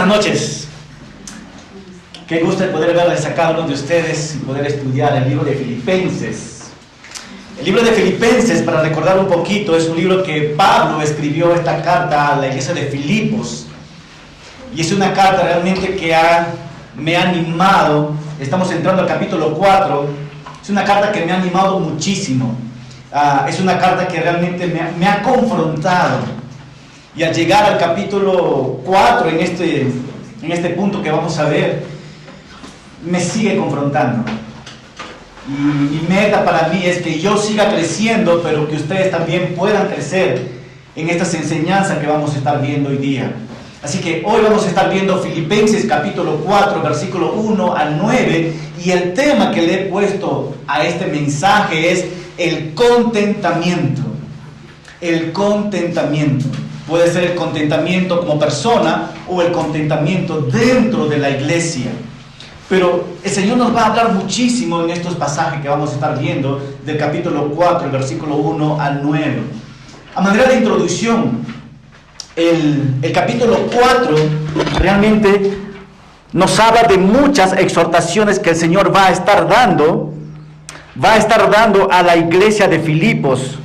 noches. Qué gusto el poder verles a cada uno de ustedes y poder estudiar el libro de Filipenses. El libro de Filipenses, para recordar un poquito, es un libro que Pablo escribió esta carta a la iglesia de Filipos. Y es una carta realmente que me ha animado. Estamos entrando al capítulo 4. Es una carta que me ha animado muchísimo. Es una carta que realmente me ha confrontado. Y al llegar al capítulo 4, en este punto que vamos a ver, me sigue confrontando. Y mi meta para mí es que yo siga creciendo, pero que ustedes también puedan crecer en estas enseñanzas que vamos a estar viendo hoy día. Así que hoy vamos a estar viendo Filipenses capítulo 4, versículo 1 al 9, y el tema que le he puesto a este mensaje es el contentamiento. El contentamiento. Puede ser el contentamiento como persona o el contentamiento dentro de la iglesia. Pero el Señor nos va a hablar muchísimo en estos pasajes que vamos a estar viendo del capítulo 4, el versículo 1 al 9. A manera de introducción, el capítulo 4 realmente nos habla de muchas exhortaciones que el Señor va a estar dando a la iglesia de Filipos.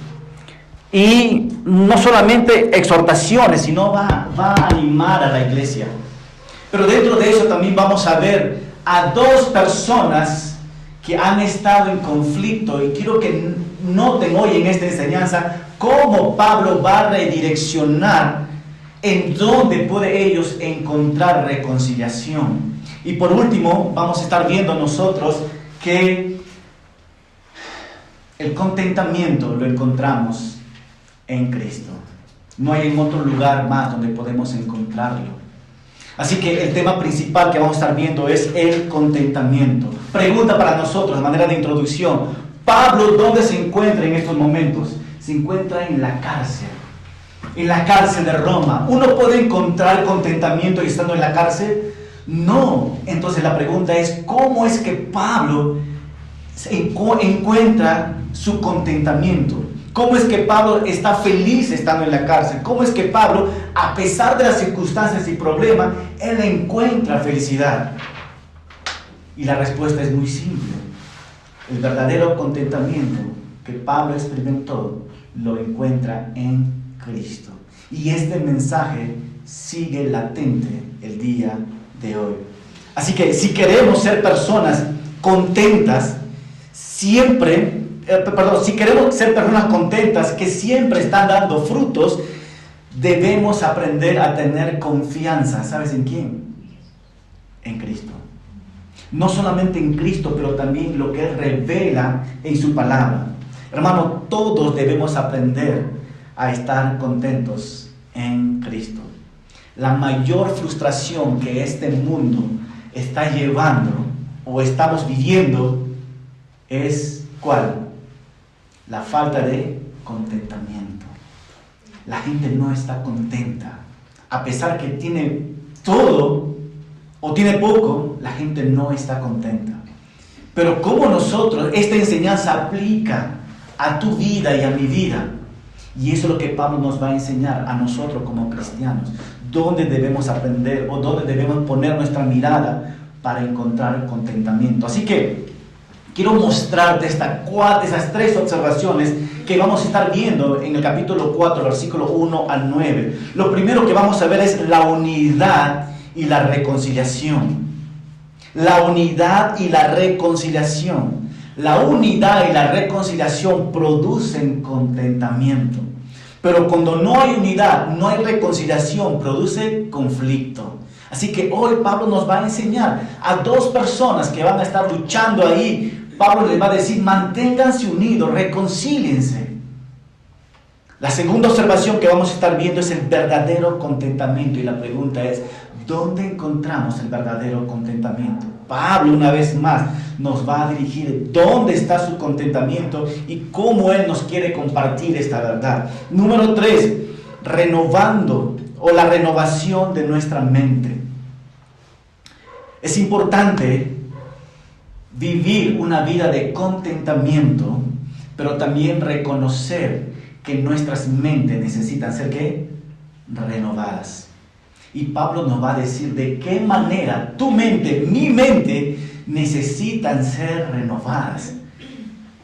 Y no solamente exhortaciones, sino va a animar a la iglesia. Pero dentro de eso también vamos a ver a dos personas que han estado en conflicto, y quiero que noten hoy en esta enseñanza cómo Pablo va a redireccionar en dónde puede ellos encontrar reconciliación. Y por último, vamos a estar viendo nosotros que el contentamiento lo encontramos en Cristo. No hay en otro lugar más donde podemos encontrarlo. Así que el tema principal que vamos a estar viendo es el contentamiento. Pregunta para nosotros, de manera de introducción: Pablo, ¿dónde se encuentra en estos momentos? Se encuentra en la cárcel de Roma. ¿Uno puede encontrar contentamiento estando en la cárcel? No. Entonces la pregunta es: ¿cómo es que Pablo encuentra su contentamiento? ¿Cómo es que Pablo está feliz estando en la cárcel? ¿Cómo es que Pablo, a pesar de las circunstancias y problemas, él encuentra felicidad? Y la respuesta es muy simple. El verdadero contentamiento que Pablo experimentó lo encuentra en Cristo. Y este mensaje sigue latente el día de hoy. Así que si queremos ser personas contentas, si queremos ser personas contentas que siempre están dando frutos, debemos aprender a tener confianza. ¿Sabes en quién? En Cristo. No solamente en Cristo, pero también lo que Él revela en su palabra. Hermano, todos debemos aprender a estar contentos en Cristo. La mayor frustración que este mundo está llevando o estamos viviendo es ¿cuál? La falta de contentamiento. La gente no está contenta. A pesar que tiene todo o tiene poco, la gente no está contenta. Pero ¿cómo esta enseñanza aplica a tu vida y a mi vida? Y eso es lo que Pablo nos va a enseñar a nosotros como cristianos. ¿Dónde debemos aprender o dónde debemos poner nuestra mirada para encontrar el contentamiento? Así que quiero mostrarte esas tres observaciones que vamos a estar viendo en el capítulo 4, versículo 1 al 9. Lo primero que vamos a ver es la unidad y la reconciliación. La unidad y la reconciliación. La unidad y la reconciliación producen contentamiento. Pero cuando no hay unidad, no hay reconciliación, produce conflicto. Así que hoy Pablo nos va a enseñar a dos personas que van a estar luchando ahí. Pablo les va a decir: manténganse unidos, reconcíliense. La segunda observación que vamos a estar viendo es el verdadero contentamiento. Y la pregunta es: ¿dónde encontramos el verdadero contentamiento? Pablo, una vez más, nos va a dirigir dónde está su contentamiento y cómo él nos quiere compartir esta verdad. Número 3, renovando o la renovación de nuestra mente. Es importante vivir una vida de contentamiento, pero también reconocer que nuestras mentes necesitan ser ¿qué? Renovadas. Y Pablo nos va a decir de qué manera tu mente, mi mente, necesitan ser renovadas.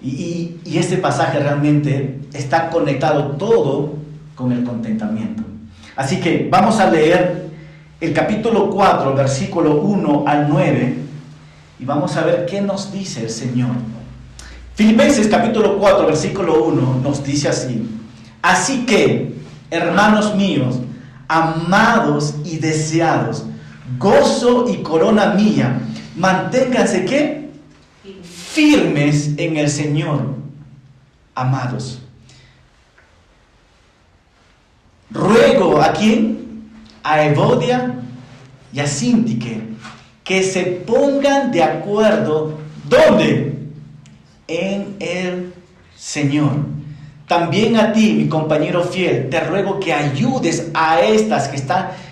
Y este pasaje realmente está conectado todo con el contentamiento. Así que vamos a leer el capítulo 4, versículo 1 al 9, y vamos a ver qué nos dice el Señor. Filipenses capítulo 4, versículo 1 nos dice así: así que, hermanos míos, amados y deseados, gozo y corona mía, manténganse ¿qué? Firmes en el Señor, amados. Ruego a quién, a Evodia y a Síntique, que se pongan de acuerdo, ¿dónde? En el Señor. También a ti, mi compañero fiel, te ruego que ayudes a estas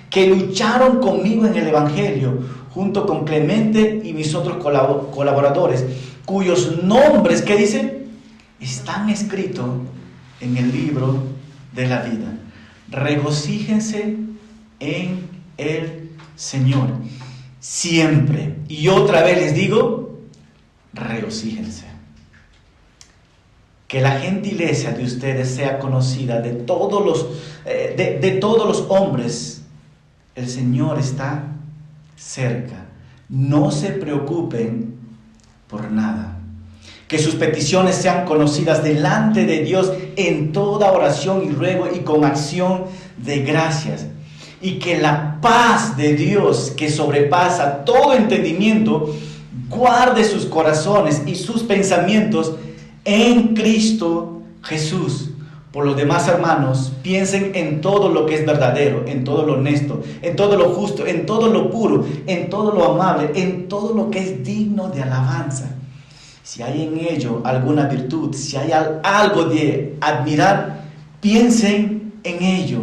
que lucharon conmigo en el Evangelio, junto con Clemente y mis otros colaboradores, cuyos nombres, ¿qué dice? Están escritos en el libro de la vida. Regocíjense en el Señor siempre. Y otra vez les digo, regocíjense. Que la gentileza de ustedes sea conocida de todos los hombres. El Señor está cerca. No se preocupen por nada. Que sus peticiones sean conocidas delante de Dios en toda oración y ruego y con acción de gracias. Y que la paz de Dios, que sobrepasa todo entendimiento, guarde sus corazones y sus pensamientos en Cristo Jesús. Por los demás, hermanos, piensen en todo lo que es verdadero, en todo lo honesto, en todo lo justo, en todo lo puro, en todo lo amable, en todo lo que es digno de alabanza. Si hay en ello alguna virtud, si hay algo de admirar, piensen en ello.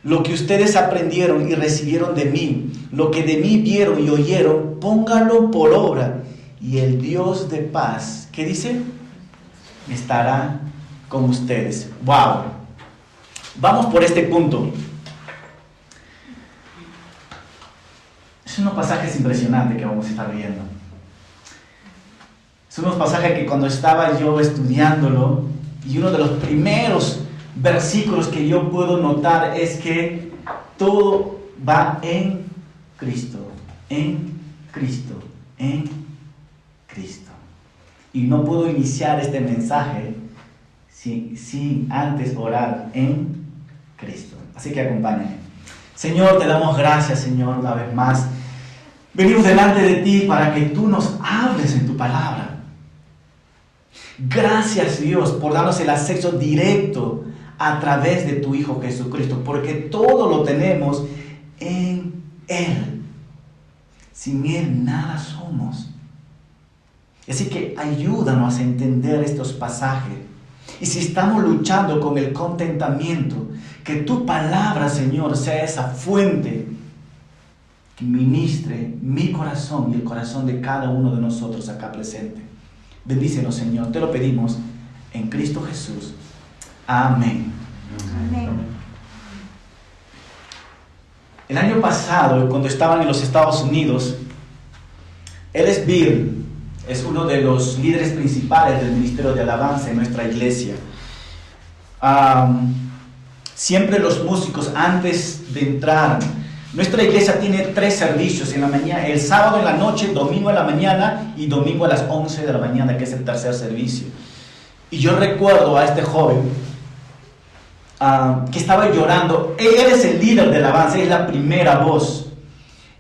Lo que ustedes aprendieron y recibieron de mí, lo que de mí vieron y oyeron, pónganlo por obra. Y el Dios de paz, ¿qué dice? Estará con ustedes. ¡Wow! Vamos por este punto. Es unos pasajes impresionantes que vamos a estar viendo. Son unos pasajes que cuando estaba yo estudiándolo, y uno de los primeros versículos que yo puedo notar es que todo va en Cristo, en Cristo, en Cristo. Y no puedo iniciar este mensaje sin antes orar en Cristo. Así que acompáñame. Señor, te damos gracias, Señor, una vez más. Venimos delante de ti para que tú nos hables en tu palabra. Gracias, Dios, por darnos el acceso directo a través de tu Hijo Jesucristo, porque todo lo tenemos en Él. Sin Él nada somos. Así que ayúdanos a entender estos pasajes. Y si estamos luchando con el contentamiento, que tu palabra, Señor, sea esa fuente que ministre mi corazón y el corazón de cada uno de nosotros acá presente. Bendícenos, Señor, te lo pedimos en Cristo Jesús. Amén. Amén. El año pasado, cuando estaban en los Estados Unidos, Ellis Bill es uno de los líderes principales del Ministerio de Alabanza en nuestra iglesia. Siempre los músicos, antes de entrar, nuestra iglesia tiene 3 servicios en la mañana: el sábado en la noche, domingo en la mañana y domingo a las 11 de la mañana, que es el tercer servicio. Y yo recuerdo a este joven que estaba llorando. Él es el líder de alabanza, es la primera voz.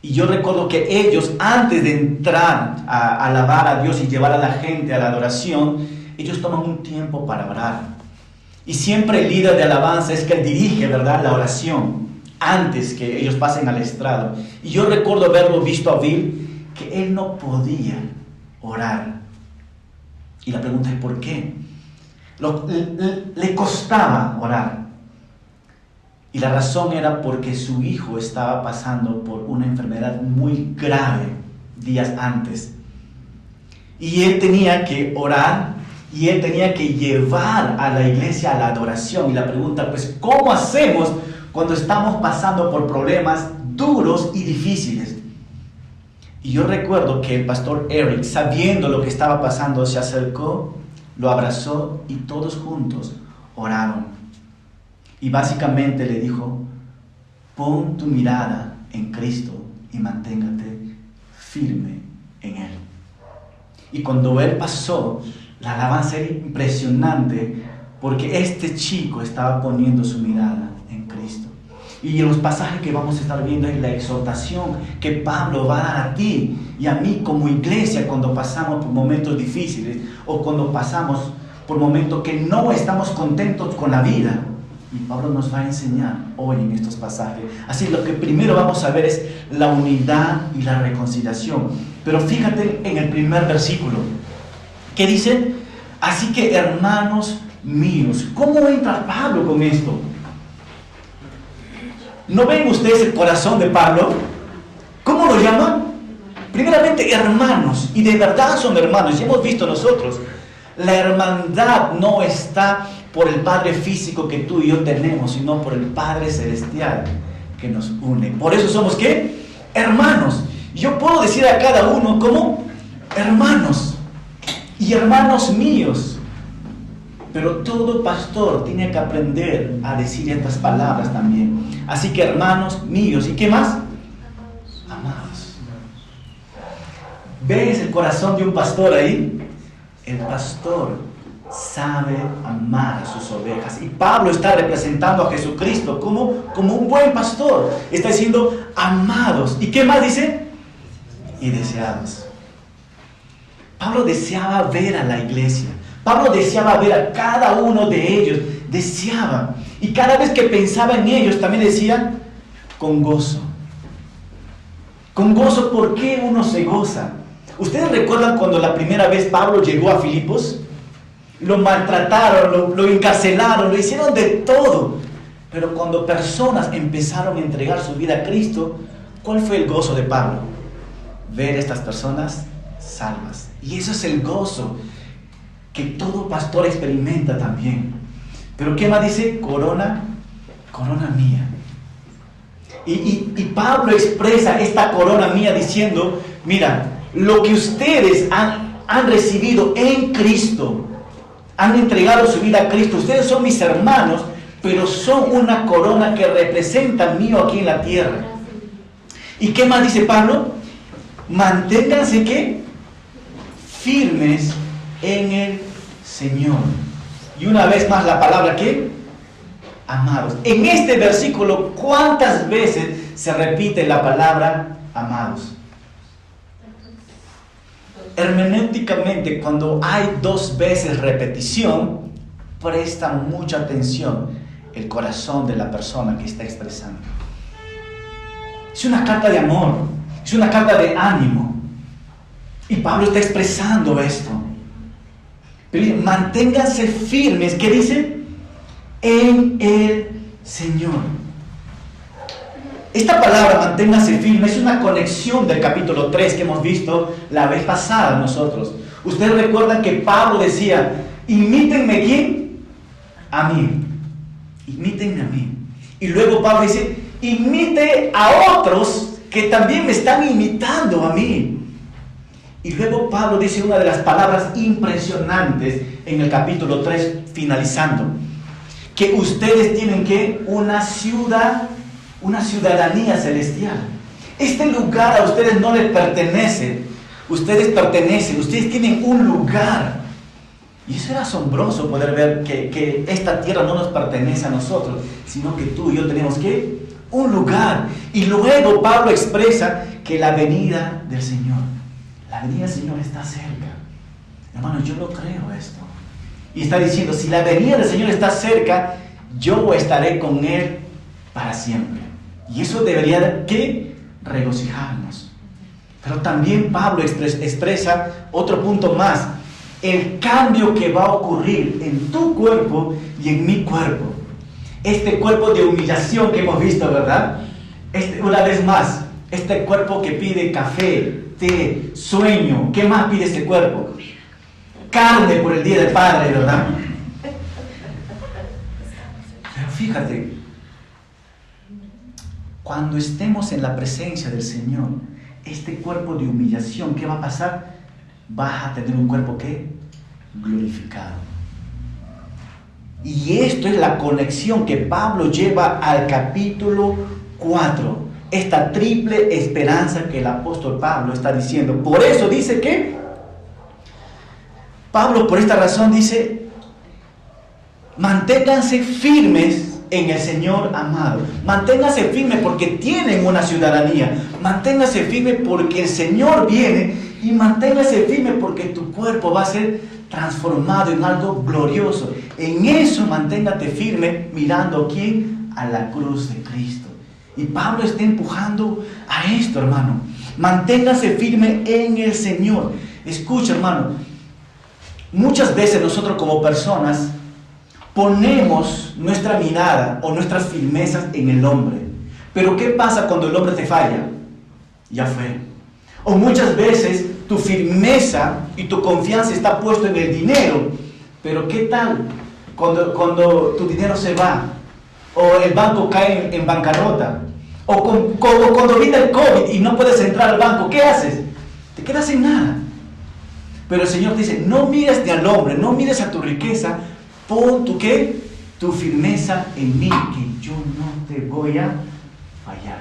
Y yo recuerdo que ellos, antes de entrar a alabar a Dios y llevar a la gente a la adoración, ellos toman un tiempo para orar. Y siempre el líder de alabanza es que él dirige, ¿verdad?, la oración antes que ellos pasen al estrado. Y yo recuerdo haberlo visto a Bill, que él no podía orar. Y la pregunta es ¿por qué? Le costaba orar. Y la razón era porque su hijo estaba pasando por una enfermedad muy grave días antes. Y él tenía que orar y él tenía que llevar a la iglesia a la adoración. Y la pregunta, pues, ¿cómo hacemos cuando estamos pasando por problemas duros y difíciles. Y yo recuerdo que el pastor Eric, sabiendo lo que estaba pasando, se acercó, lo abrazó y todos juntos oraron. Y básicamente le dijo: pon tu mirada en Cristo y manténgate firme en Él. Y cuando él pasó, la alabanza era impresionante, porque este chico estaba poniendo su mirada en Cristo. Y en los pasajes que vamos a estar viendo es la exhortación que Pablo va a dar a ti y a mí como iglesia cuando pasamos por momentos difíciles o cuando pasamos por momentos que no estamos contentos con la vida. Y Pablo nos va a enseñar hoy en estos pasajes. Así, lo que primero vamos a ver es la unidad y la reconciliación. Pero fíjate en el primer versículo, que dice: así que, hermanos míos. ¿Cómo entra Pablo con esto? ¿No ven ustedes el corazón de Pablo? ¿Cómo lo llama? Primeramente, hermanos. Y de verdad son hermanos. Ya hemos visto nosotros, la hermandad no está por el Padre físico que tú y yo tenemos, sino por el Padre celestial que nos une. Por eso somos, ¿qué? Hermanos. Yo puedo decir a cada uno como hermanos y hermanos míos. Pero todo pastor tiene que aprender a decir estas palabras también. Así que, hermanos míos. ¿Y qué más? Amados. ¿Ves el corazón de un pastor ahí? El pastor sabe amar a sus ovejas. Y Pablo está representando a Jesucristo como un buen pastor. Está diciendo amados. ¿Y qué más dice? Y deseados. Pablo deseaba ver a la iglesia. Pablo deseaba ver a cada uno de ellos. Deseaba. Y cada vez que pensaba en ellos también decía: con gozo. Con gozo. ¿Por qué uno se goza? ¿Ustedes recuerdan cuando la primera vez Pablo llegó a Filipos? Lo maltrataron, lo encarcelaron, lo hicieron de todo. Pero cuando personas empezaron a entregar su vida a Cristo, ¿cuál fue el gozo de Pablo? Ver a estas personas salvas. Y eso es el gozo que todo pastor experimenta también. Pero ¿qué más dice? Corona mía. Y Pablo expresa esta corona mía diciendo: mira, lo que ustedes han recibido en Cristo, han entregado su vida a Cristo, ustedes son mis hermanos, pero son una corona que representa mío aquí en la tierra. ¿Y qué más dice Pablo? Manténganse, ¿qué? Firmes en el Señor. Y una vez más la palabra, ¿qué? Amados. En este versículo, ¿cuántas veces se repite la palabra amados? Hermenéuticamente, cuando hay dos veces repetición, presta mucha atención el corazón de la persona que está expresando. Es una carta de amor, es una carta de ánimo. Y Pablo está expresando esto. Pero manténganse firmes, ¿qué dice? En el Señor. Esta palabra, manténgase firme, es una conexión del capítulo 3 que hemos visto la vez pasada nosotros. Ustedes recuerdan que Pablo decía: imítenme, ¿quién? A mí. Imítenme a mí. Y luego Pablo dice: imite a otros que también me están imitando a mí. Y luego Pablo dice una de las palabras impresionantes en el capítulo 3, finalizando: que ustedes tienen que una ciudadanía celestial. Este lugar a ustedes no les pertenece. Ustedes pertenecen, ustedes tienen un lugar. Y eso era asombroso, poder ver que esta tierra no nos pertenece a nosotros, sino que tú y yo tenemos que un lugar. Y luego Pablo expresa que la venida del Señor está cerca. Hermano, yo lo creo esto. Y está diciendo: si la venida del Señor está cerca, yo estaré con Él para siempre. Y eso debería de ¿qué? Regocijarnos. Pero también Pablo expresa otro punto más: el cambio que va a ocurrir en tu cuerpo y en mi cuerpo. Este cuerpo de humillación que hemos visto, ¿verdad? Una vez más, este cuerpo que pide café, té, sueño. ¿Qué más pide este cuerpo? Carne por el Día del Padre, ¿verdad? Pero fíjate, cuando estemos en la presencia del Señor, este cuerpo de humillación, ¿qué va a pasar? Vas a tener un cuerpo, ¿qué? Glorificado. Y esto es la conexión que Pablo lleva al capítulo 4. Esta triple esperanza que el apóstol Pablo está diciendo. Por eso dice que Pablo, por esta razón, dice: manténganse firmes en el Señor amado. Manténganse firmes porque tienen una ciudadanía. Manténganse firmes porque el Señor viene. Y manténganse firmes porque tu cuerpo va a ser transformado en algo glorioso. En eso manténgate firme, mirando ¿a quién? A la cruz de Cristo. Y Pablo está empujando a esto, hermano. Manténgase firme en el Señor. Escucha, hermano. Muchas veces nosotros como personas ponemos nuestra mirada o nuestras firmezas en el hombre. Pero ¿qué pasa cuando el hombre te falla? Ya fue. O muchas veces tu firmeza y tu confianza está puesto en el dinero. Pero ¿qué tal cuando tu dinero se va? O el banco cae en bancarrota. O cuando viene el COVID y no puedes entrar al banco, ¿qué haces? Te quedas sin nada. Pero el Señor dice: no mires ni al hombre, no mires a tu riqueza, pon tu ¿qué? Tu firmeza en mí, que yo no te voy a fallar.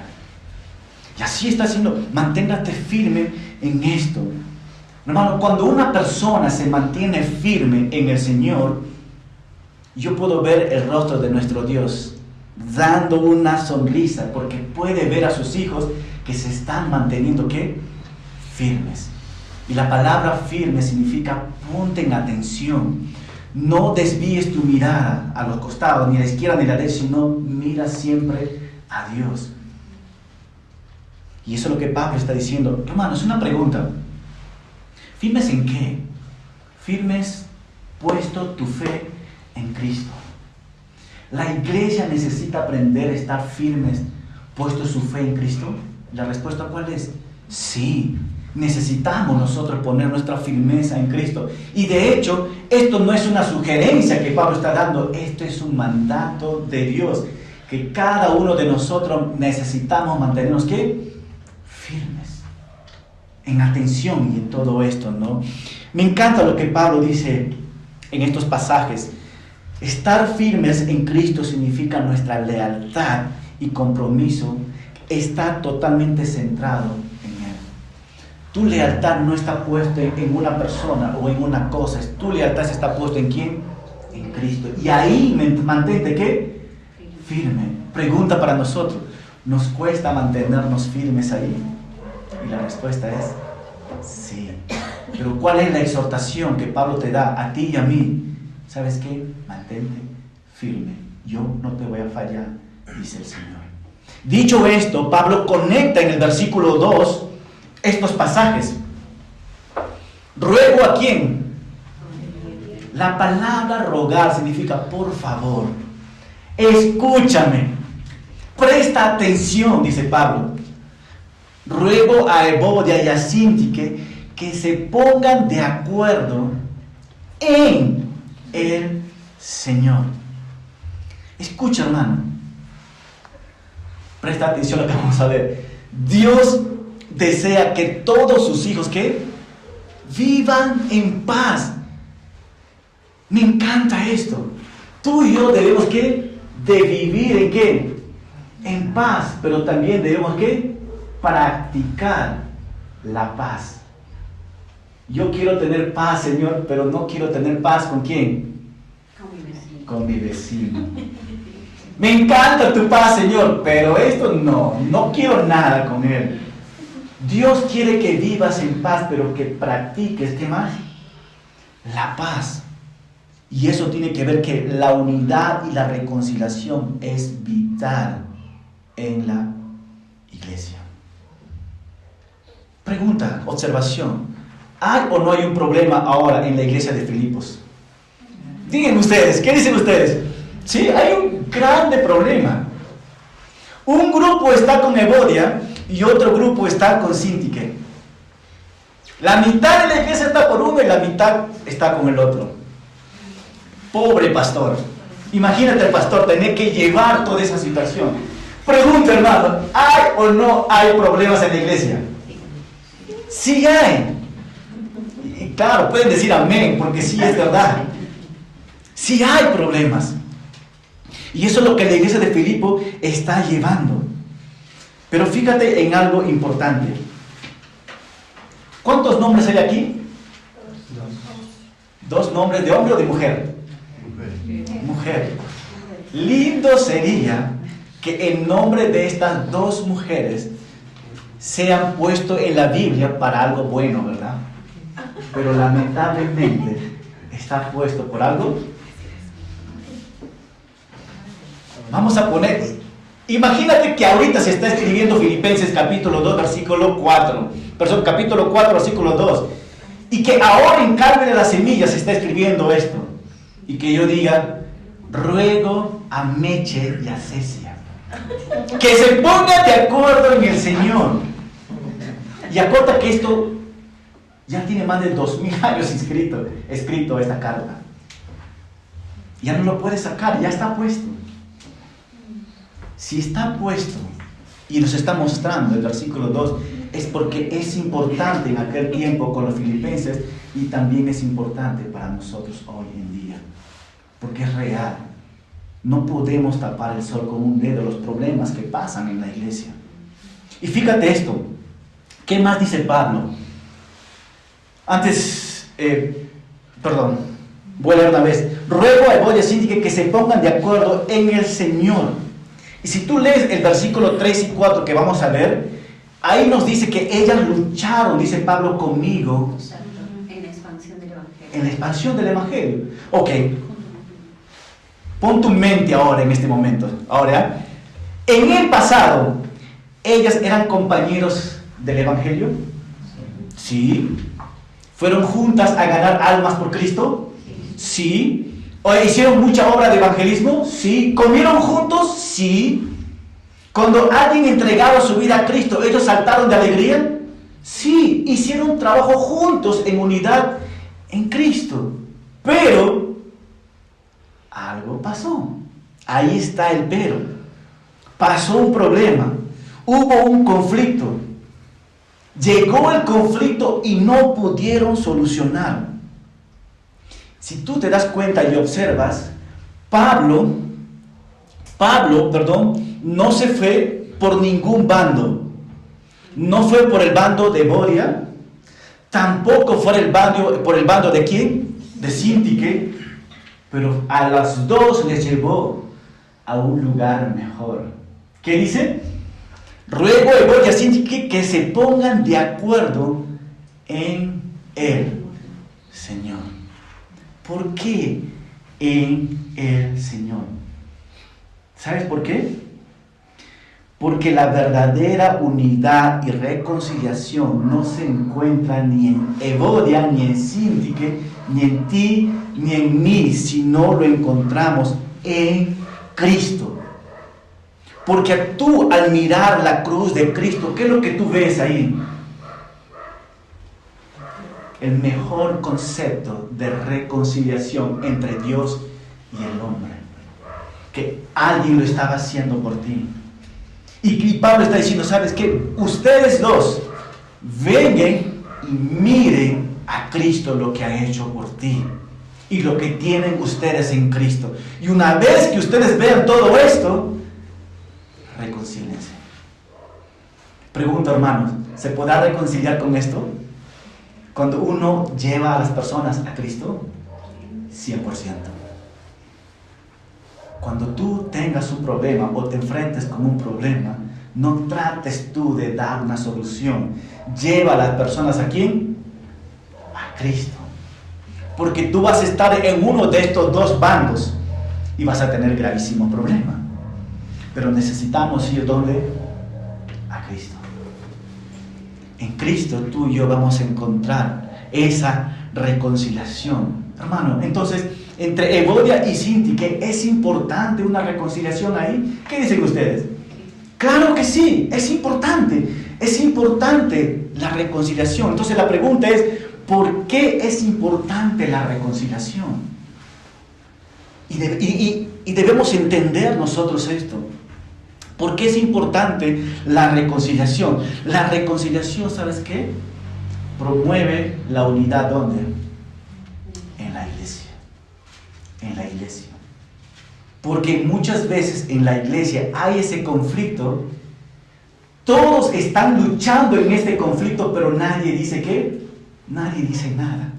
Y así está haciendo. Manténgate firme en esto. Hermano, cuando una persona se mantiene firme en el Señor, yo puedo ver el rostro de nuestro Dios dando una sonrisa, porque puede ver a sus hijos que se están manteniendo ¿qué? Firmes. Y la palabra firme significa ponte en atención. No desvíes tu mirada a los costados, ni a la izquierda ni a la derecha, sino mira siempre a Dios. Y eso es lo que Pablo está diciendo. Hermano, es una pregunta. ¿Firmes en qué? Firmes puesto tu fe en Cristo. ¿La iglesia necesita aprender a estar firmes puesto su fe en Cristo? ¿La respuesta cuál es? Sí. Necesitamos nosotros poner nuestra firmeza en Cristo. Y de hecho, esto no es una sugerencia que Pablo está dando. Esto es un mandato de Dios. Que cada uno de nosotros necesitamos mantenernos ¿qué? Firmes. En atención y en todo esto, ¿no? Me encanta lo que Pablo dice en estos pasajes. Estar firmes en Cristo significa nuestra lealtad y compromiso está totalmente centrado en Él. Tu lealtad no está puesta en una persona o en una cosa. Tu lealtad está puesta en ¿quién? En Cristo. Y ahí mantente ¿qué? Firme. Pregunta para nosotros. ¿Nos cuesta mantenernos firmes ahí? Y la respuesta es sí. Pero ¿cuál es la exhortación que Pablo te da a ti y a mí? ¿Sabes qué? Mantente firme. Yo no te voy a fallar, dice el Señor. Dicho esto, Pablo conecta en el versículo 2 estos pasajes. ¿Ruego a quién? La palabra rogar significa por favor. Escúchame. Presta atención, dice Pablo. Ruego a Evodia y a Síntique que se pongan de acuerdo en el Señor. Escucha, hermano. Presta atención a lo que vamos a ver. Dios desea que todos sus hijos ¿qué? Vivan en paz. Me encanta esto. Tú y yo debemos ¿qué? De vivir en ¿qué? En paz, pero también debemos ¿qué? Practicar la paz. Yo quiero tener paz, Señor, pero no quiero tener paz ¿con quién? Con mi vecino. Con mi vecino. Me encanta tu paz, Señor, pero esto no quiero nada con él. Dios quiere que vivas en paz, pero que practiques, ¿qué más? La paz. Y eso tiene que ver que la unidad y la reconciliación es vital en la iglesia. Pregunta, observación. ¿Hay o no hay un problema ahora en la iglesia de Filipos? Díganme ustedes, ¿qué dicen ustedes? Sí, hay un grande problema. Un grupo está con Evodia y otro grupo está con Síntique. La mitad de la iglesia está por uno y la mitad está con el otro. Pobre pastor. Imagínate el pastor tener que llevar toda esa situación. Pregunta, hermano, ¿hay o no hay problemas en la iglesia? Sí hay. Y claro, pueden decir amén, porque sí es verdad. Sí hay problemas. Y eso es lo que la iglesia de Filipo está llevando. Pero fíjate en algo importante. ¿Cuántos nombres hay aquí? ¿Dos nombres de hombre o de mujer? Mujer. Lindo sería que el nombre de estas dos mujeres sean puestos en la Biblia para algo bueno, ¿verdad? Pero lamentablemente está puesto por algo. Vamos a poner, imagínate que ahorita se está escribiendo Filipenses capítulo 2, versículo 4, perdón, capítulo 4, versículo 2, y que ahora en Carmen de las Semillas se está escribiendo esto, y que yo diga, ruego a Meche y a Cecia que se pongan de acuerdo en el Señor. Y acorta que esto ya tiene más de 2000 años escrito esta carta. Ya no lo puede sacar, ya está puesto. Si está puesto y nos está mostrando el versículo 2, es porque es importante en aquel tiempo con los filipenses y también es importante para nosotros hoy en día, porque es real. No podemos tapar el sol con un dedo los problemas que pasan en la iglesia. Y fíjate esto, ¿qué más dice Pablo? Antes, voy a leer una vez. Ruego a Evodia y Síntique que se pongan de acuerdo en el Señor. Y si tú lees el versículo 3 y 4 que vamos a leer, ahí nos dice que ellas lucharon, dice Pablo, conmigo. En la expansión del Evangelio. En la expansión del Evangelio. Ok. Pon tu mente ahora en este momento. Ahora, en el pasado, ¿ellas eran compañeros del Evangelio? Sí. ¿Fueron juntas a ganar almas por Cristo? Sí. ¿O hicieron mucha obra de evangelismo? Sí. ¿Comieron juntos? Sí. Cuando alguien entregaba su vida a Cristo, ¿ellos saltaron de alegría? Sí. Hicieron trabajo juntos en unidad en Cristo. Pero algo pasó. Ahí está el pero. Pasó un problema. Hubo un conflicto. Llegó el conflicto y no pudieron solucionar. Si tú te das cuenta y observas, Pablo, no se fue por ningún bando. No fue por el bando de Evodia, tampoco fue por el bando de ¿quién? De Síntique, pero a las dos les llevó a un lugar mejor. ¿Qué dice? Ruego a Evodia y Síntique que se pongan de acuerdo en el Señor. ¿Por qué en el Señor? ¿Sabes por qué? Porque la verdadera unidad y reconciliación no se encuentra ni en Evodia, ni en Síntique, ni en ti, ni en mí, sino lo encontramos en Cristo. Porque tú al mirar la cruz de Cristo, ¿qué es lo que tú ves ahí? El mejor concepto de reconciliación entre Dios y el hombre. Que alguien lo estaba haciendo por ti. Y Pablo está diciendo, ¿sabes qué? Ustedes dos vengan y miren a Cristo lo que ha hecho por ti. Y lo que tienen ustedes en Cristo. Y una vez que ustedes vean todo esto, reconcíliense. Pregunta, hermanos, ¿se podrá reconciliar con esto? Cuando uno lleva a las personas a Cristo, 100%. Cuando tú tengas un problema o te enfrentes con un problema, no trates tú de dar una solución. Lleva a las personas ¿a quién? A Cristo. Porque tú vas a estar en uno de estos dos bandos y vas a tener gravísimo problema. Pero necesitamos ir ¿dónde? A Cristo. En Cristo tú y yo vamos a encontrar esa reconciliación. Hermano, entonces, entre Evodia y Síntique, ¿es importante una reconciliación ahí? ¿Qué dicen ustedes? Claro que sí, es importante. Es importante la reconciliación. Entonces la pregunta es, ¿por qué es importante la reconciliación? Y debemos entender nosotros esto. ¿Por qué es importante la reconciliación? La reconciliación, ¿sabes qué? Promueve la unidad, ¿dónde? En la iglesia. En la iglesia. Porque muchas veces en la iglesia hay ese conflicto. Todos están luchando en este conflicto, pero nadie dice ¿qué? Nadie dice nada.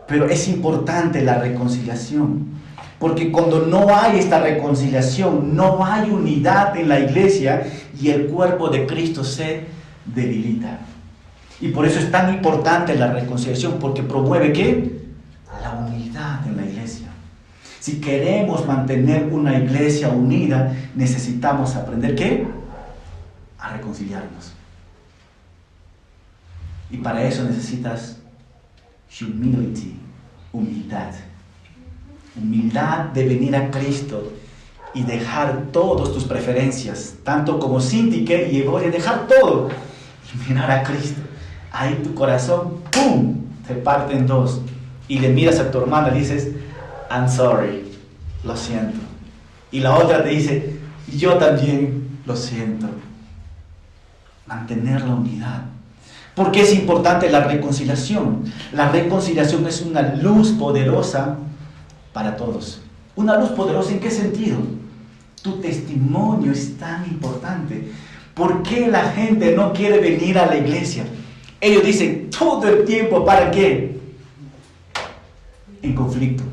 Pero es importante la reconciliación. Porque cuando no hay esta reconciliación, no hay unidad en la iglesia y el cuerpo de Cristo se debilita. Y por eso es tan importante la reconciliación, porque promueve ¿qué? La unidad en la iglesia. Si queremos mantener una iglesia unida, necesitamos aprender ¿qué? A reconciliarnos. Y para eso necesitas humildad. Humildad de venir a Cristo y dejar todas tus preferencias, tanto como Cindy y voy a dejar todo y mirar a Cristo. Ahí tu corazón, ¡pum!, se parte en dos. Y le miras a tu hermana y dices, I'm sorry, lo siento. Y la otra te dice, yo también lo siento. Mantener la unidad. ¿Por qué es importante la reconciliación? La reconciliación es una luz poderosa para todos. Una luz poderosa, ¿en qué sentido? Tu testimonio es tan importante. ¿Por qué la gente no quiere venir a la iglesia? Ellos dicen todo el tiempo, ¿para qué? En conflicto.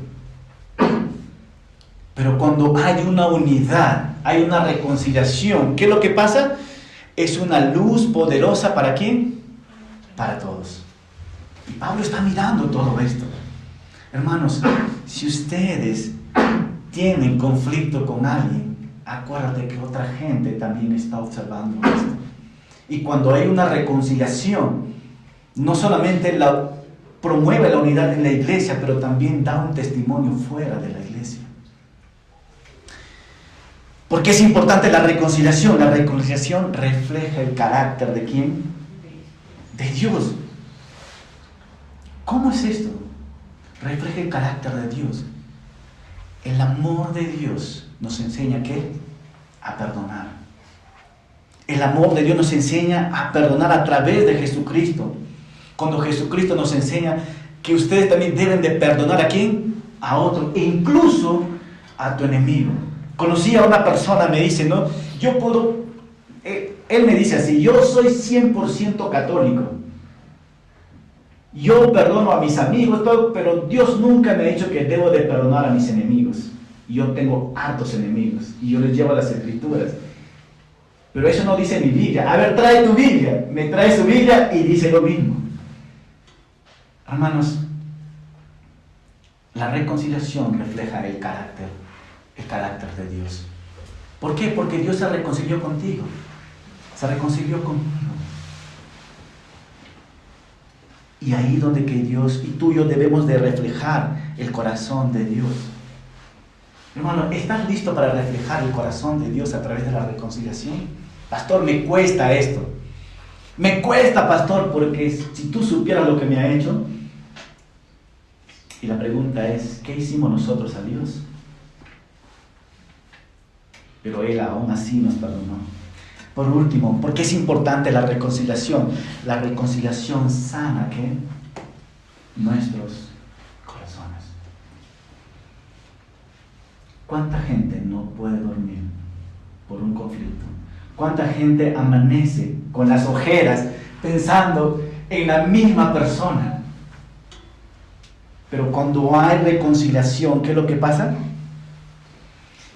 Pero cuando hay una unidad, hay una reconciliación, ¿qué es lo que pasa? Es una luz poderosa, ¿para quién? Para todos. Y Pablo está mirando todo esto. Hermanos, si ustedes tienen conflicto con alguien, acuérdate que otra gente también está observando esto. Y cuando hay una reconciliación, no solamente promueve la unidad en la iglesia, pero también da un testimonio fuera de la iglesia. ¿Por qué es importante la reconciliación? La reconciliación refleja el carácter ¿de quién? De Dios. ¿Cómo es esto? Refleja el carácter de Dios. El amor de Dios nos enseña ¿qué? A perdonar. El amor de Dios nos enseña a perdonar a través de Jesucristo. Cuando Jesucristo nos enseña que ustedes también deben de perdonar ¿a quién? A otro, e incluso a tu enemigo. Conocí a una persona, me dice, ¿no? Yo puedo, él me dice así, yo soy 100% católico. Yo perdono a mis amigos, todo, pero Dios nunca me ha dicho que debo de perdonar a mis enemigos. Yo tengo hartos enemigos y yo les llevo las escrituras. Pero eso no dice mi Biblia. A ver, trae tu Biblia. Me trae su Biblia y dice lo mismo. Hermanos, la reconciliación refleja el carácter de Dios. ¿Por qué? Porque Dios se reconcilió contigo. Se reconcilió conmigo. Y ahí donde que Dios y tú y yo debemos de reflejar el corazón de Dios. Hermano, ¿estás listo para reflejar el corazón de Dios a través de la reconciliación? Pastor, me cuesta esto. Me cuesta, pastor, porque si tú supieras lo que me ha hecho. Y la pregunta es, ¿qué hicimos nosotros a Dios? Pero Él aún así nos perdonó. Por último, ¿por qué es importante la reconciliación? La reconciliación sana, ¿qué? Nuestros corazones. ¿Cuánta gente no puede dormir por un conflicto? ¿Cuánta gente amanece con las ojeras pensando en la misma persona? Pero cuando hay reconciliación, ¿qué es lo que pasa?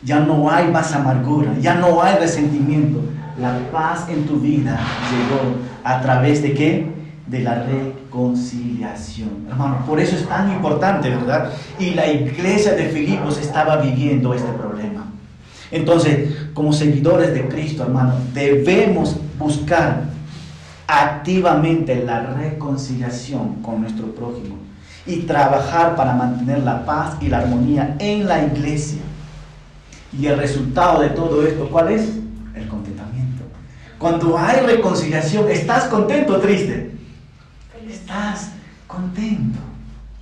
Ya no hay más amargura, ya no hay resentimiento. La paz en tu vida llegó a través de ¿qué? De la reconciliación. Hermano, por eso es tan importante, ¿verdad? Y la iglesia de Filipos estaba viviendo este problema. Entonces, como seguidores de Cristo, hermano, debemos buscar activamente la reconciliación con nuestro prójimo y trabajar para mantener la paz y la armonía en la iglesia. Y el resultado de todo esto, ¿cuál es? El contentamiento. Cuando hay reconciliación, ¿estás contento o triste? Estás contento.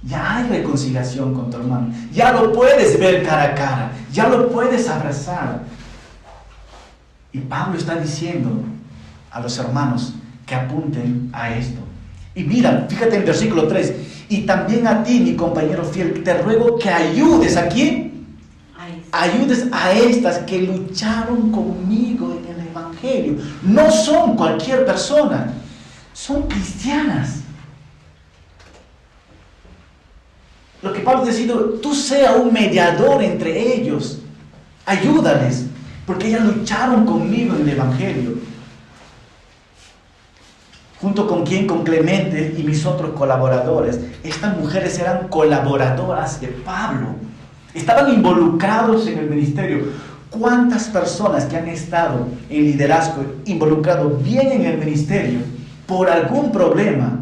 Ya hay reconciliación con tu hermano. Ya lo puedes ver cara a cara. Ya lo puedes abrazar. Y Pablo está diciendo a los hermanos que apunten a esto. Y mira, fíjate en el versículo 3. Y también a ti, mi compañero fiel, te ruego que ayudes ¿a quién? Ayudes a estas que lucharon conmigo en el Evangelio. No son cualquier persona, son cristianas. Lo que Pablo está diciendo, tú sea un mediador entre ellos. Ayúdales, porque ellas lucharon conmigo en el Evangelio. Junto con quién, con Clemente y mis otros colaboradores. Estas mujeres eran colaboradoras de Pablo. Estaban involucrados en el ministerio. ¿Cuántas personas que han estado en liderazgo, involucrados bien en el ministerio, por algún problema,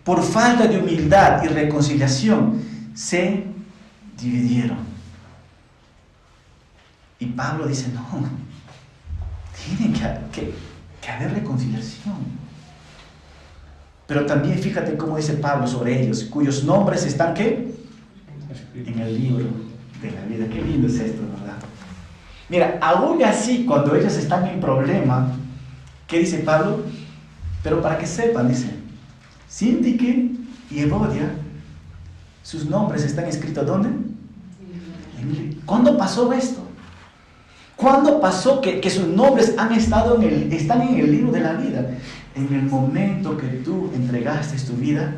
por falta de humildad y reconciliación, se dividieron? Y Pablo dice, no, tiene que haber reconciliación. Pero también fíjate cómo dice Pablo sobre ellos, cuyos nombres están, ¿qué? En el libro de la vida. Qué lindo es esto, ¿verdad? Mira, aún así, cuando ellos están en problema, ¿qué dice Pablo? Pero para que sepan, dice, Síntique y Evodia, sus nombres están escritos ¿dónde? ¿Cuándo pasó esto? ¿Cuándo pasó que sus nombres están en el libro de la vida? En el momento que tú entregaste tu vida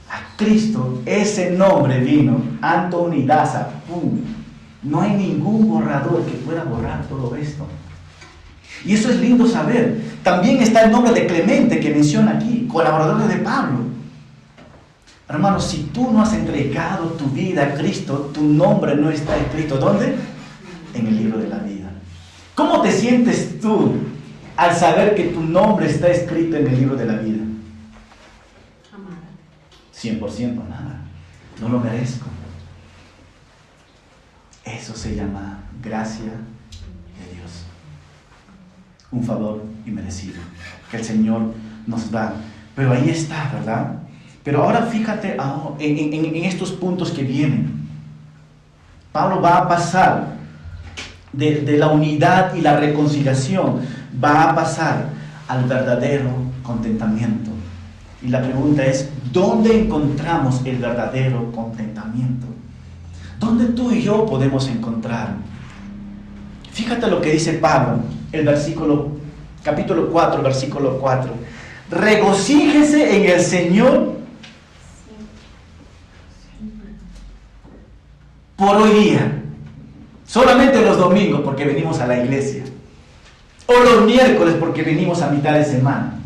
a Cristo, ese nombre vino, Antoni Daza, ¡pum! No hay ningún borrador que pueda borrar todo esto. Y eso es lindo saber. También está el nombre de Clemente que menciona aquí, colaborador de Pablo. Hermano, si tú no has entregado tu vida a Cristo, tu nombre no está escrito. ¿Dónde? En el libro de la vida. ¿Cómo te sientes tú al saber que tu nombre está escrito en el libro de la vida? Amada. 100% nada. No lo merezco. Eso se llama gracia de Dios. Un favor inmerecido que el Señor nos da. Pero ahí está, ¿verdad? Pero ahora fíjate en estos puntos que vienen. Pablo va a pasar de la unidad y la reconciliación, va a pasar al verdadero contentamiento. Y la pregunta es, ¿dónde encontramos el verdadero contentamiento? ¿Dónde tú y yo podemos encontrar? Fíjate lo que dice Pablo, capítulo 4, versículo 4. Regocíjese en el Señor por hoy día. Solamente los domingos porque venimos a la iglesia. O los miércoles porque venimos a mitad de semana.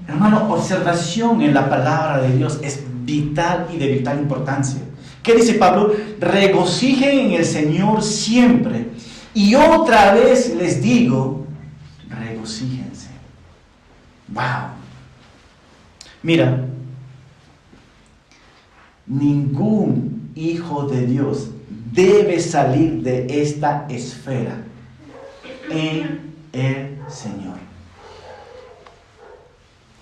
Hermano, observación en la palabra de Dios es vital y de vital importancia. ¿Qué dice Pablo? Regocijen en el Señor siempre. Y otra vez les digo, regocíjense. ¡Wow! Mira, ningún hijo de Dios debe salir de esta esfera en el Señor.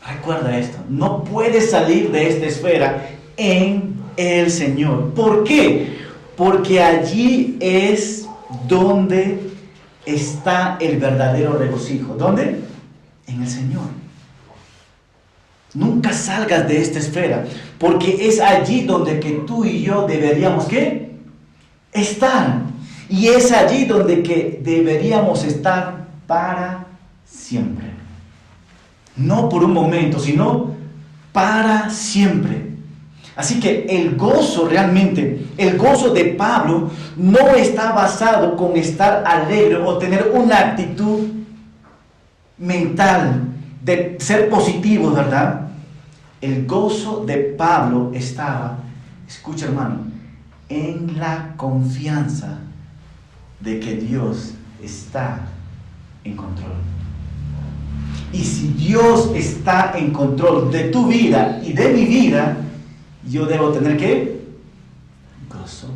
Recuerda esto, no puedes salir de esta esfera en el Señor. ¿Por qué? Porque allí es donde está el verdadero regocijo. ¿Dónde? En el Señor. Nunca salgas de esta esfera, porque es allí donde que tú y yo deberíamos, ¿qué? Estar. Y es allí donde que deberíamos estar para siempre. No por un momento, sino para siempre. Así que el gozo realmente, el gozo de Pablo no está basado con estar alegre o tener una actitud mental de ser positivo, ¿verdad? El gozo de Pablo estaba, escucha hermano, en la confianza de que Dios está en control. Y si Dios está en control de tu vida y de mi vida, yo debo tener ¿qué? Gozo.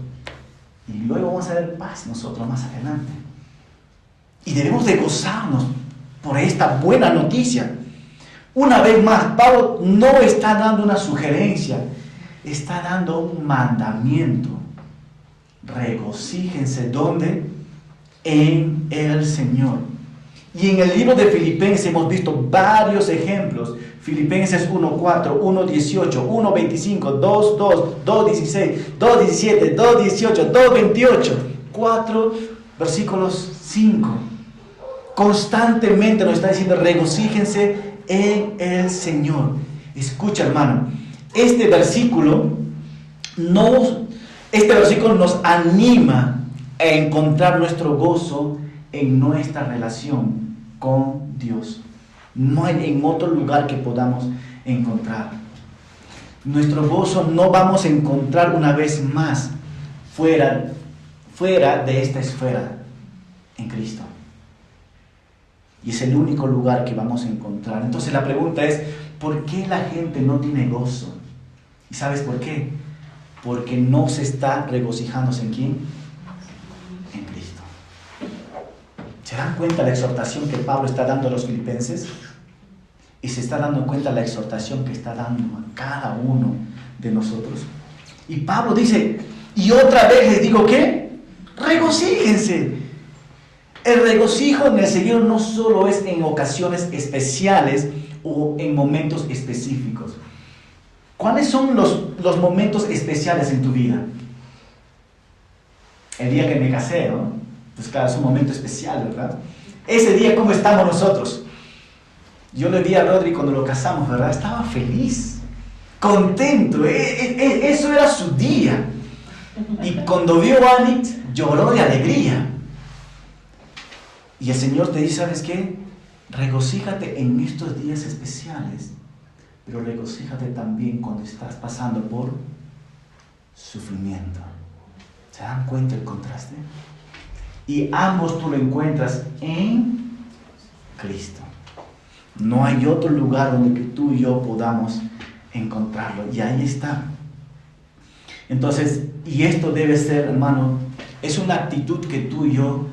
Y luego vamos a ver paz nosotros más adelante. Y debemos de gozarnos por esta buena noticia. Una vez más, Pablo no está dando una sugerencia, está dando un mandamiento. Regocíjense, ¿dónde? En el Señor. Y en el libro de Filipenses hemos visto varios ejemplos. Filipenses 1:4, 1:18, 1:25, 2:2, 2:16, 2:17, 2:18, 2:28. 4 versículos 5. Constantemente nos está diciendo, regocíjense en el Señor. Escucha, hermano, este versículo nos anima a encontrar nuestro gozo en nuestra relación con Dios. No hay en otro lugar que podamos encontrar. Nuestro gozo no vamos a encontrar una vez más fuera de esta esfera en Cristo. Y es el único lugar que vamos a encontrar. Entonces la pregunta es, ¿por qué la gente no tiene gozo? ¿Y sabes por qué? Porque no se está regocijándose en ¿quién? En Cristo. ¿Se dan cuenta la exhortación que Pablo está dando a los filipenses? Y se está dando cuenta la exhortación que está dando a cada uno de nosotros. Y Pablo dice, y otra vez les digo, ¿qué? Regocíjense. El regocijo en el Señor no solo es en ocasiones especiales o en momentos específicos. ¿Cuáles son los momentos especiales en tu vida? El día que me casé, ¿no? Pues claro, es un momento especial, ¿verdad? Ese día, ¿cómo estamos nosotros? Yo le vi a Rodri cuando lo casamos, ¿verdad? Estaba feliz, contento, eso era su día. Y cuando vio a Anix, lloró de alegría. Y el Señor te dice, ¿sabes qué? Regocíjate en estos días especiales, pero regocíjate también cuando estás pasando por sufrimiento. ¿Se dan cuenta el contraste? Y ambos tú lo encuentras en Cristo. No hay otro lugar donde que tú y yo podamos encontrarlo. Y ahí está. Entonces, y esto debe ser, hermano, es una actitud que tú y yo,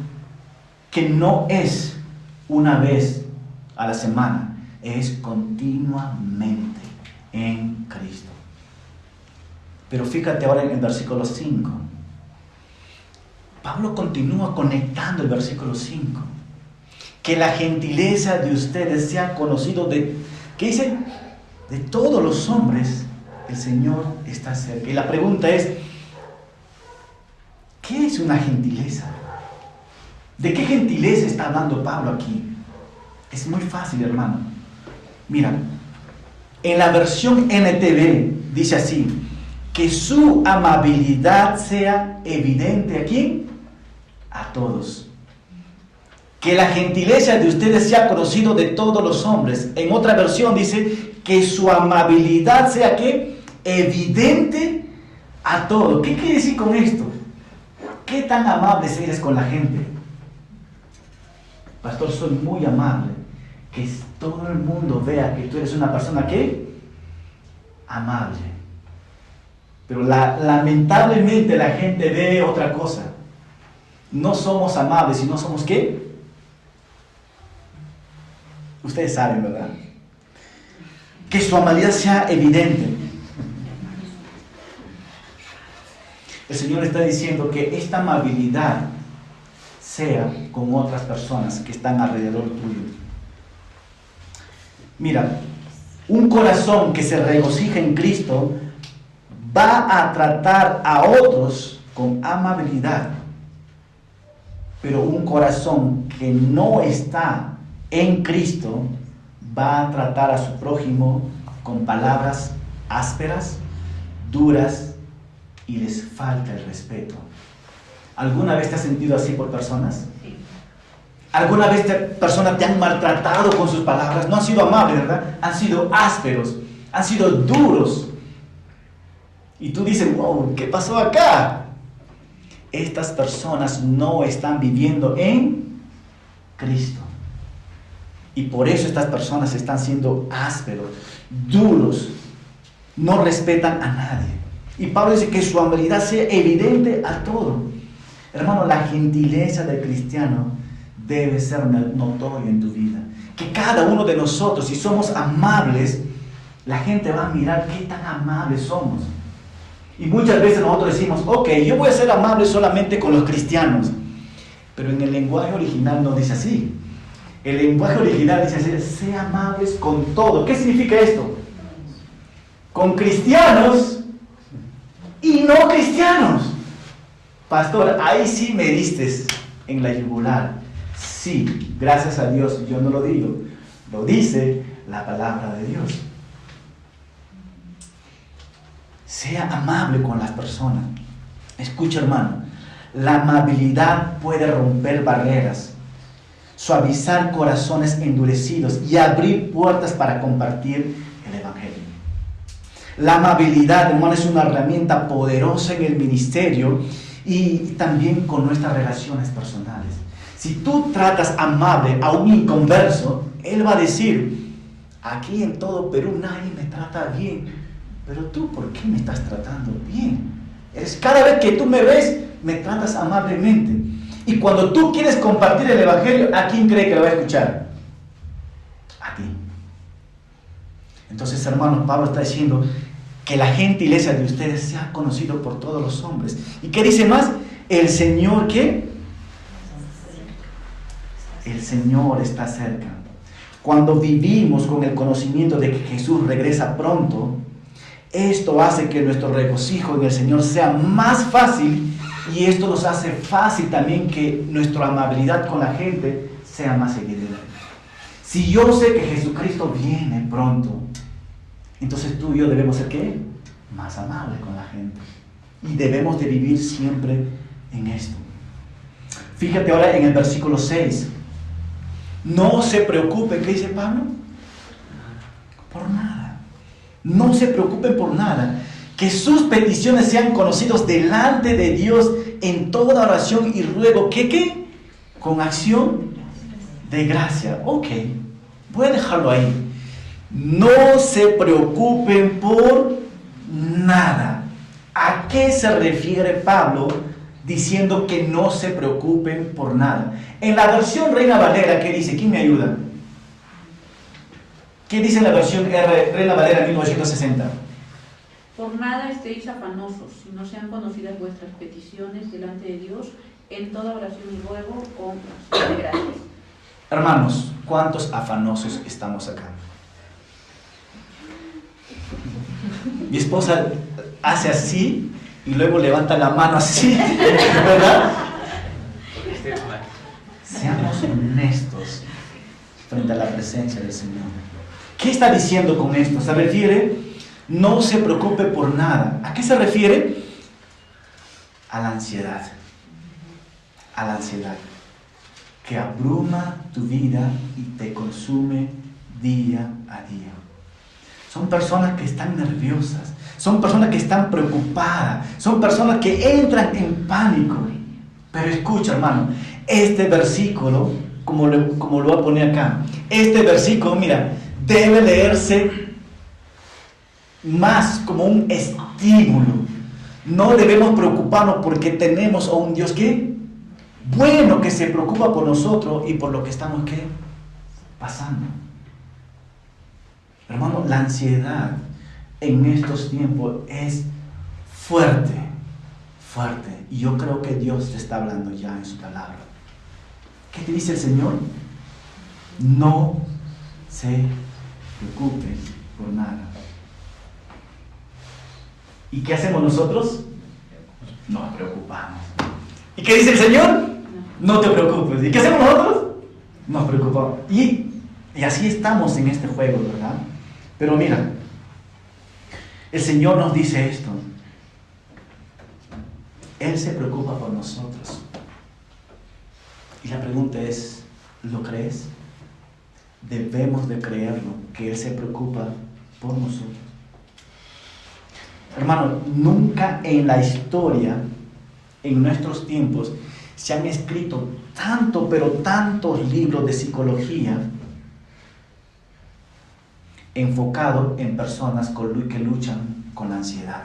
que no es una vez a la semana, es continuamente en Cristo. Pero fíjate ahora en el versículo 5. Pablo continúa conectando el versículo 5. Que la gentileza de ustedes sea conocido ¿qué dice? De todos los hombres, el Señor está cerca. Y la pregunta es, ¿qué es una gentileza? ¿De qué gentileza está hablando Pablo aquí? Es muy fácil, hermano. Mira, en la versión NTV dice así, que su amabilidad sea evidente ¿a quién? A todos. Que la gentileza de ustedes sea conocido de todos los hombres. En otra versión dice que su amabilidad sea ¿qué? Evidente a todos. ¿Qué quiere decir con esto? ¿Qué tan amable eres con la gente? Pastor, soy muy amable. Que todo el mundo vea que tú eres una persona ¿qué? Amable. Pero lamentablemente la gente ve otra cosa. No somos amables, sino somos ¿qué? Ustedes saben, ¿verdad? Que su amabilidad sea evidente. El Señor está diciendo que esta amabilidad sea con otras personas que están alrededor tuyo. Mira, un corazón que se regocija en Cristo va a tratar a otros con amabilidad. Pero un corazón que no está en Cristo va a tratar a su prójimo con palabras ásperas, duras y les falta el respeto. ¿Alguna vez te has sentido así por personas? Sí. ¿Alguna vez personas te han maltratado con sus palabras? No han sido amables, ¿verdad? Han sido ásperos, han sido duros. Y tú dices, wow, ¿qué pasó acá? Estas personas no están viviendo en Cristo. Y por eso estas personas están siendo ásperos, duros, no respetan a nadie. Y Pablo dice que su amabilidad sea evidente a todo. Hermano, la gentileza del cristiano debe ser notoria en tu vida. Que cada uno de nosotros, si somos amables, la gente va a mirar qué tan amables somos. Y muchas veces nosotros decimos, ok, yo voy a ser amable solamente con los cristianos. Pero en el lenguaje original no dice así. El lenguaje original dice, sea amables con todo. ¿Qué significa esto? Con cristianos y no cristianos. Pastor, ahí sí me diste en la yugular. Sí, gracias a Dios, yo no lo digo. Lo dice la palabra de Dios. Sea amable con las personas. Escucha, hermano, la amabilidad puede romper barreras, suavizar corazones endurecidos y abrir puertas para compartir el Evangelio. La amabilidad, hermano, es una herramienta poderosa en el ministerio y también con nuestras relaciones personales. Si tú tratas amable a un inconverso, él va a decir, aquí en todo Perú nadie me trata bien, pero tú, ¿por qué me estás tratando bien? Cada vez que tú me ves, me tratas amablemente. Y cuando tú quieres compartir el Evangelio, ¿a quién cree que lo va a escuchar? A ti. Entonces, hermanos, Pablo está diciendo que la gentileza de ustedes sea conocido por todos los hombres. ¿Y qué dice más? El Señor, ¿qué? El Señor está cerca. Cuando vivimos con el conocimiento de que Jesús regresa pronto, esto hace que nuestro regocijo en el Señor sea más fácil, y esto nos hace fácil también que nuestra amabilidad con la gente sea más evidente. Si yo sé que Jesucristo viene pronto, entonces tú y yo debemos ser ¿qué? Más amables con la gente. Y debemos de vivir siempre en esto. Fíjate ahora en el versículo 6. No se preocupen, ¿qué dice Pablo? Por nada. No se preocupen por nada. Que sus peticiones sean conocidos delante de Dios en toda oración y ruego. ¿Qué? Con acción de gracia. Ok, voy a dejarlo ahí. No se preocupen por nada. ¿A qué se refiere Pablo diciendo que no se preocupen por nada? En la versión Reina Valera, ¿qué dice? ¿Quién me ayuda? ¿Qué dice en la versión Reina Valera 1960? Por nada estéis afanosos, si no sean conocidas vuestras peticiones delante de Dios, en toda oración y ruego con acción de gracias. Hermanos, ¿cuántos afanosos estamos acá? Mi esposa hace así y luego levanta la mano así, ¿verdad? Seamos honestos frente a la presencia del Señor. ¿Qué está diciendo con esto? Se refiere, no se preocupe por nada. ¿A qué se refiere? A la ansiedad. A la ansiedad que abruma tu vida y te consume día a día. Son personas que están nerviosas, son personas que están preocupadas, son personas que entran en pánico. Pero escucha, hermano, este versículo, como lo voy a poner acá, este versículo, mira, debe leerse más como un estímulo. No debemos preocuparnos porque tenemos a un Dios que bueno, que se preocupa por nosotros y por lo que estamos ¿qué? Pasando. Hermano, la ansiedad en estos tiempos es fuerte, fuerte. Y yo creo que Dios te está hablando ya en su palabra. ¿Qué te dice el Señor? No se preocupen por nada. ¿Y qué hacemos nosotros? Nos preocupamos. ¿Y qué dice el Señor? No te preocupes. ¿Y qué hacemos nosotros? Nos preocupamos. Y así estamos en este juego, ¿verdad? Pero mira, el Señor nos dice esto. Él se preocupa por nosotros. Y la pregunta es, ¿lo crees? Debemos de creerlo, que Él se preocupa por nosotros. Hermano, nunca en la historia, en nuestros tiempos, se han escrito tanto, pero tantos libros de psicología enfocados en personas que luchan con la ansiedad.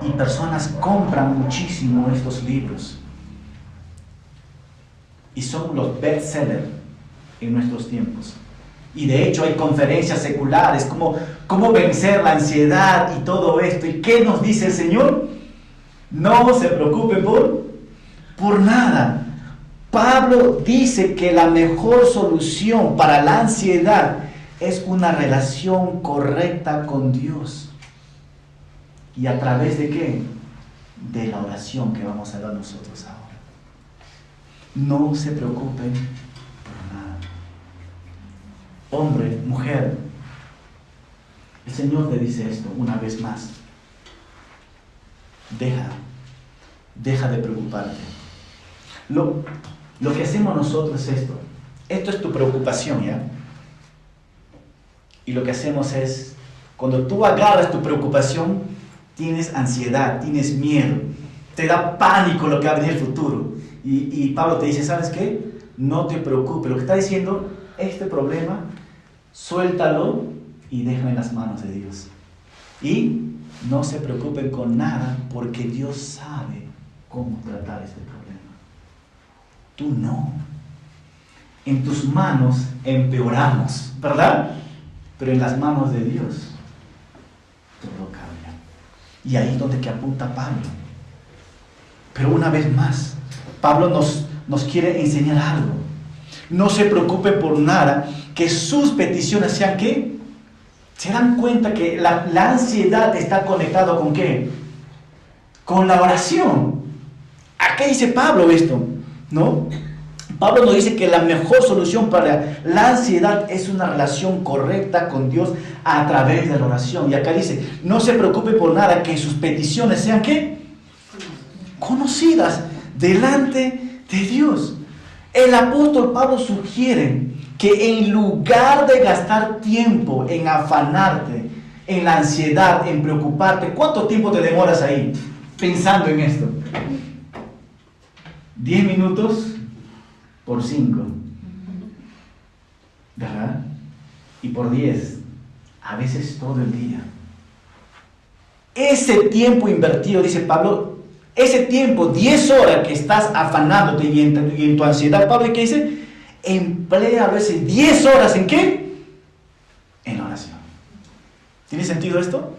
Y personas compran muchísimo estos libros. Y son los bestsellers en nuestros tiempos. Y de hecho hay conferencias seculares, cómo vencer la ansiedad y todo esto. ¿Y qué nos dice el Señor? No se preocupe por nada. Pablo dice que la mejor solución para la ansiedad es una relación correcta con Dios. ¿Y a través de qué? De la oración que vamos a dar nosotros ahora. No se preocupen por nada. Hombre, mujer, el Señor te dice esto una vez más. Deja de preocuparte. Lo que hacemos nosotros es esto. Esto es tu preocupación, ¿ya? Y lo que hacemos es, cuando tú agarras tu preocupación, tienes ansiedad, tienes miedo, te da pánico lo que va a venir en el futuro. Y Pablo te dice, ¿sabes qué? No te preocupes. Lo que está diciendo, este problema, suéltalo y déjalo en las manos de Dios. Y no se preocupen con nada, porque Dios sabe cómo tratar este problema. Tú no. En tus manos empeoramos, ¿verdad? Pero en las manos de Dios todo cambia. Y ahí es donde que apunta Pablo. Pero una vez más, Pablo nos quiere enseñar algo. No se preocupen por nada, que sus peticiones sean ¿qué? ¿Se dan cuenta que la ansiedad está conectada con qué? Con la oración. ¿A qué dice Pablo esto? ¿No? Pablo nos dice que la mejor solución para la ansiedad es una relación correcta con Dios a través de la oración. Y acá dice, no se preocupe por nada, que sus peticiones sean ¿qué? Conocidas delante de Dios. El apóstol Pablo sugiere que en lugar de gastar tiempo en afanarte, en la ansiedad, en preocuparte, ¿cuánto tiempo te demoras ahí pensando en esto? 10 minutos por 5, ¿verdad? Y por 10, a veces todo el día. Ese tiempo invertido, dice Pablo, ese tiempo, 10 horas que estás afanándote y en tu ansiedad, Pablo, ¿qué dice? Emplea a veces 10 horas ¿en qué? En oración. ¿Tiene sentido esto?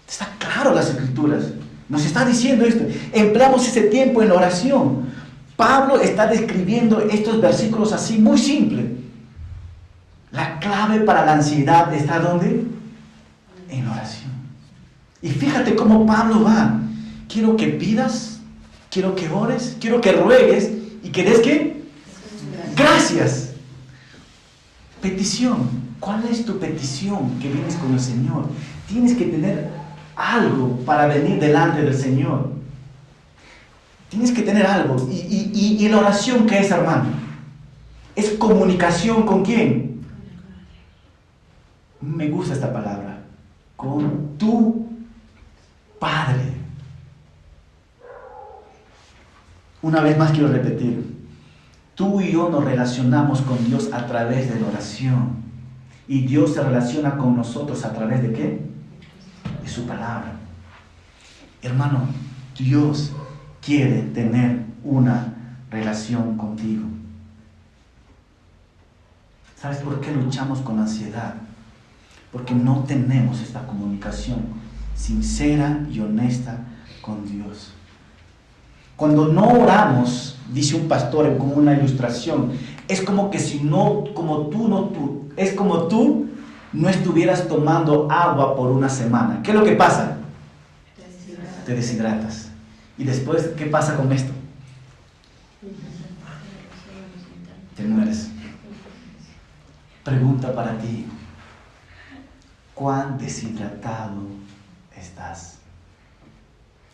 Está claro las escrituras. Nos está diciendo esto. Empleamos ese tiempo en oración. Pablo está describiendo estos versículos así, muy simple. La clave para la ansiedad está ¿dónde? En oración. Y fíjate cómo Pablo va. Quiero que pidas, quiero que ores, quiero que ruegues y que des ¿qué? Gracias. Petición. ¿Cuál es tu petición que vienes con el Señor? Tienes que tener algo para venir delante del Señor. Tienes que tener algo. Y la oración, ¿qué es, hermano? Es comunicación ¿con quién? Me gusta esta palabra. Con tu Padre. Una vez más quiero repetir. Tú y yo nos relacionamos con Dios a través de la oración. Y Dios se relaciona con nosotros a través de ¿qué? De su palabra. Hermano, Dios quiere tener una relación contigo. ¿Sabes por qué luchamos con la ansiedad? Porque no tenemos esta comunicación sincera y honesta con Dios. Cuando no oramos, dice un pastor con una ilustración, es como que si no, es como tú no estuvieras tomando agua por una semana. ¿Qué es lo que pasa? Te deshidratas. Y después, ¿qué pasa con esto? Te mueres. Pregunta para ti. ¿Cuán deshidratado estás?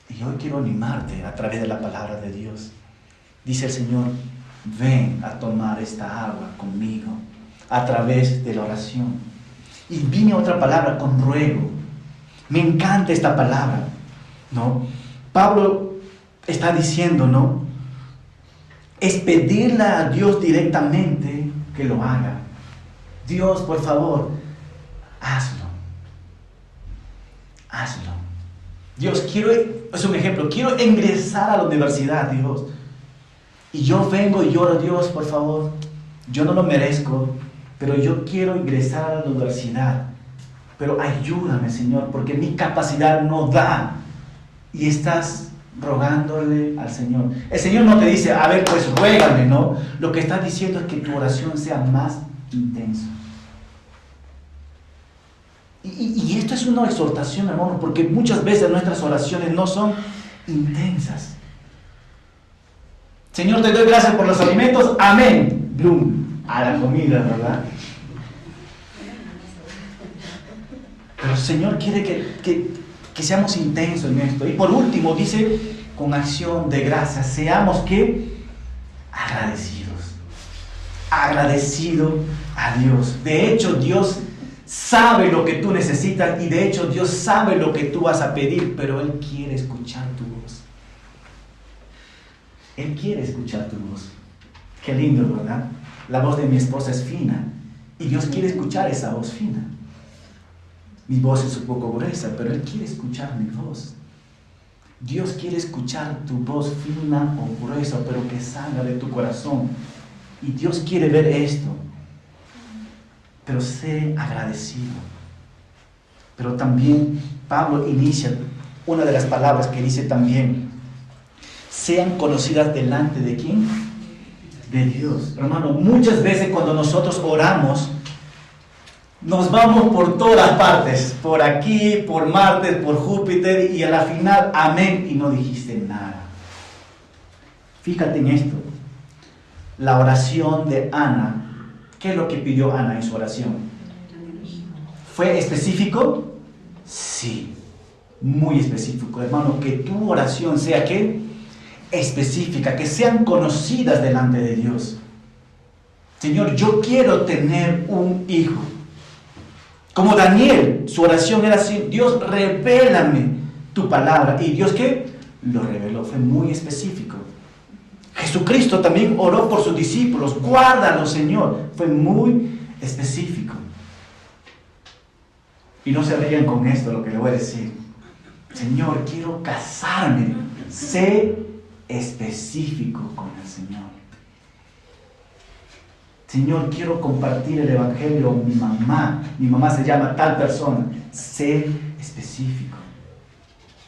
Y hoy quiero animarte a través de la palabra de Dios. Dice el Señor, ven a tomar esta agua conmigo a través de la oración. Y viene otra palabra, con ruego. Me encanta esta palabra, ¿no? Pablo está diciendo, ¿no? Es pedirle a Dios directamente que lo haga. Dios, por favor, hazlo. Hazlo. Dios, es un ejemplo, quiero ingresar a la universidad, Dios. Y yo vengo y lloro, Dios, por favor, yo no lo merezco, pero yo quiero ingresar a la universidad. Pero ayúdame, Señor, porque mi capacidad no da. Y estás rogándole al Señor. El Señor no te dice, a ver, pues ruégame, ¿no? Lo que está diciendo es que tu oración sea más intensa. Y esto es una exhortación, hermano, porque muchas veces nuestras oraciones no son intensas. Señor, te doy gracias por los alimentos, amén. Blum, a la comida, ¿verdad? Pero el Señor quiere que seamos intensos en esto. Y por último, dice, con acción de gracias, seamos ¿qué? Agradecidos. Agradecido a Dios. De hecho, Dios sabe lo que tú necesitas y de hecho Dios sabe lo que tú vas a pedir, pero Él quiere escuchar tu voz. Él quiere escuchar tu voz. Qué lindo, ¿verdad? La voz de mi esposa es fina y Dios quiere escuchar esa voz fina. Mi voz es un poco gruesa, pero Él quiere escuchar mi voz. Dios quiere escuchar tu voz fina o gruesa, pero que salga de tu corazón. Y Dios quiere ver esto. Pero sé agradecido. Pero también Pablo inicia una de las palabras que dice también, sean conocidas delante de ¿quién? De Dios. Hermano, muchas veces cuando nosotros oramos, nos vamos por todas partes, por aquí, por Marte, por Júpiter, y a la final, amén, y no dijiste nada. Fíjate en esto, la oración de Ana. ¿Qué es lo que pidió Ana en su oración? ¿Fue específico? Sí, muy específico. Hermano, que tu oración sea ¿qué? Específica, que sean conocidas delante de Dios. Señor, yo quiero tener un hijo. Como Daniel, su oración era así, Dios, revélame tu palabra. ¿Y Dios qué? Lo reveló, fue muy específico. Jesucristo también oró por sus discípulos, guárdalos, Señor. Fue muy específico. Y no se rían con esto, lo que le voy a decir. Señor, quiero casarme. Sé específico con el Señor. Señor, quiero compartir el evangelio con mi mamá. Mi mamá se llama tal persona. Sé específico.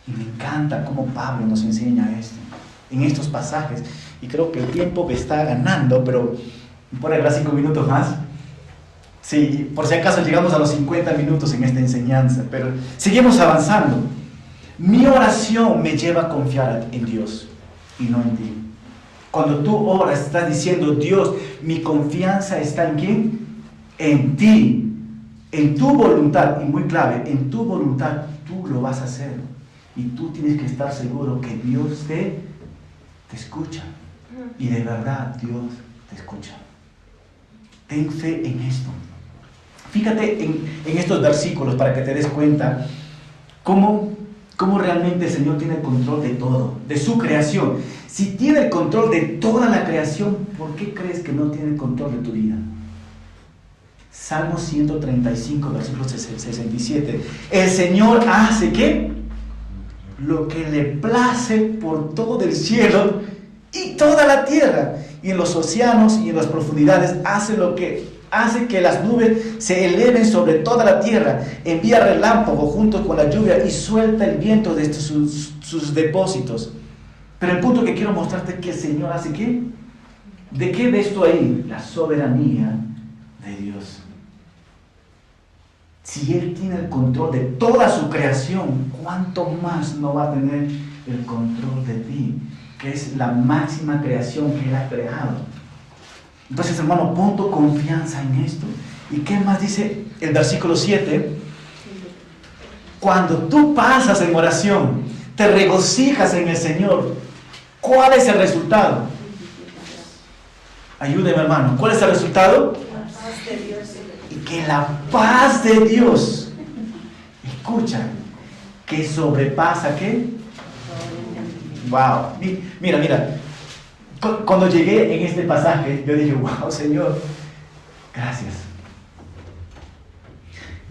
Y me encanta cómo Pablo nos enseña esto en estos pasajes. Y creo que el tiempo me está ganando, pero por ahí 5 minutos más. Sí, por si acaso llegamos a los 50 minutos en esta enseñanza, pero seguimos avanzando. Mi oración me lleva a confiar en Dios y no en ti. Cuando tú oras, estás diciendo, Dios, mi confianza está en ¿quién? En ti, en tu voluntad, y muy clave, en tu voluntad tú lo vas a hacer. Y tú tienes que estar seguro que Dios te escucha. Y de verdad Dios te escucha. Ten fe en esto. Fíjate en estos versículos para que te des cuenta cómo realmente el Señor tiene el control de todo, de su creación. Si tiene el control de toda la creación, ¿por qué crees que no tiene el control de tu vida? Salmo 135, versículo 67. El Señor hace ¿qué? Lo que le place por todo el cielo y toda la tierra, y en los océanos y en las profundidades hace que las nubes se eleven sobre toda la tierra, envía relámpagos junto con la lluvia y suelta el viento desde sus depósitos. Pero el punto que quiero mostrarte es que el Señor hace ¿qué? ¿De qué ves tú ahí? La soberanía de Dios. Si Él tiene el control de toda su creación, ¿cuánto más no va a tener el control de ti? Que es la máxima creación que Él ha creado. Entonces, hermano, pon tu confianza en esto. ¿Y qué más dice el versículo 7? Cuando tú pasas en oración, te regocijas en el Señor, ¿cuál es el resultado? Ayúdeme, hermano. ¿Cuál es el resultado? La paz de Dios. Y que la paz de Dios, escucha, que sobrepasa, ¿qué? Wow, mira, cuando llegué en este pasaje, yo dije, wow, Señor, gracias.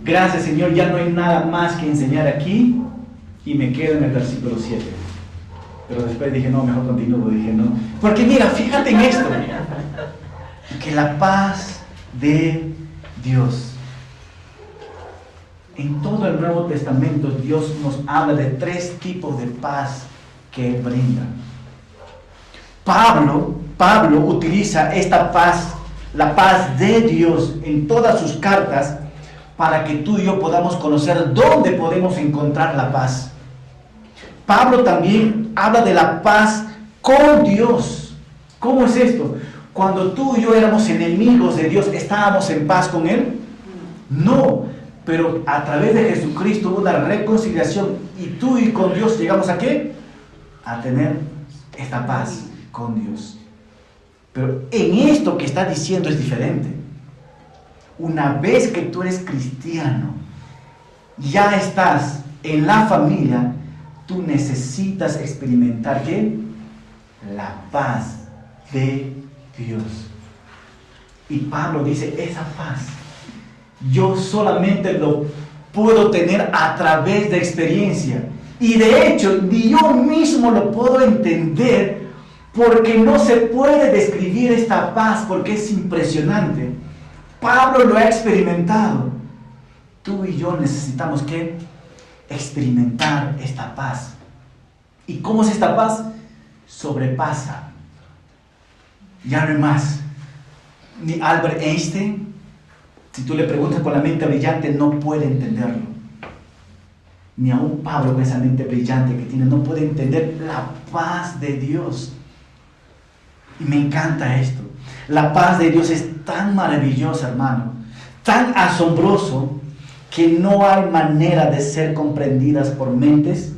Gracias, Señor, ya no hay nada más que enseñar aquí, y me quedo en el versículo 7. Pero después dije, no, mejor continúo, dije, no. Porque mira, fíjate en esto, que la paz de Dios. En todo el Nuevo Testamento, Dios nos habla de 3 tipos de paz que Él brinda. Pablo utiliza esta paz, la paz de Dios en todas sus cartas, para que tú y yo podamos conocer dónde podemos encontrar la paz. Pablo también habla de la paz con Dios. ¿Cómo es esto? Cuando tú y yo éramos enemigos de Dios, ¿estábamos en paz con Él? No, pero a través de Jesucristo hubo una reconciliación y tú y con Dios llegamos ¿a qué? A tener esta paz con Dios. Pero en esto que está diciendo es diferente. Una vez que tú eres cristiano, ya estás en la familia, tú necesitas experimentar ¿qué? La paz de Dios. Y Pablo dice, esa paz yo solamente lo puedo tener a través de experiencia. Y de hecho, ni yo mismo lo puedo entender, porque no se puede describir esta paz, porque es impresionante. Pablo lo ha experimentado. Tú y yo necesitamos ¿qué? Experimentar esta paz. ¿Y cómo es esta paz? Sobrepasa. Ya no hay más. Ni Albert Einstein, si tú le preguntas con la mente brillante, no puede entenderlo. Ni aún Pablo con esa mente brillante que tiene, no puede entender la paz de Dios. Y me encanta esto. La paz de Dios es tan maravillosa, hermano, tan asombroso, que no hay manera de ser comprendidas por mentes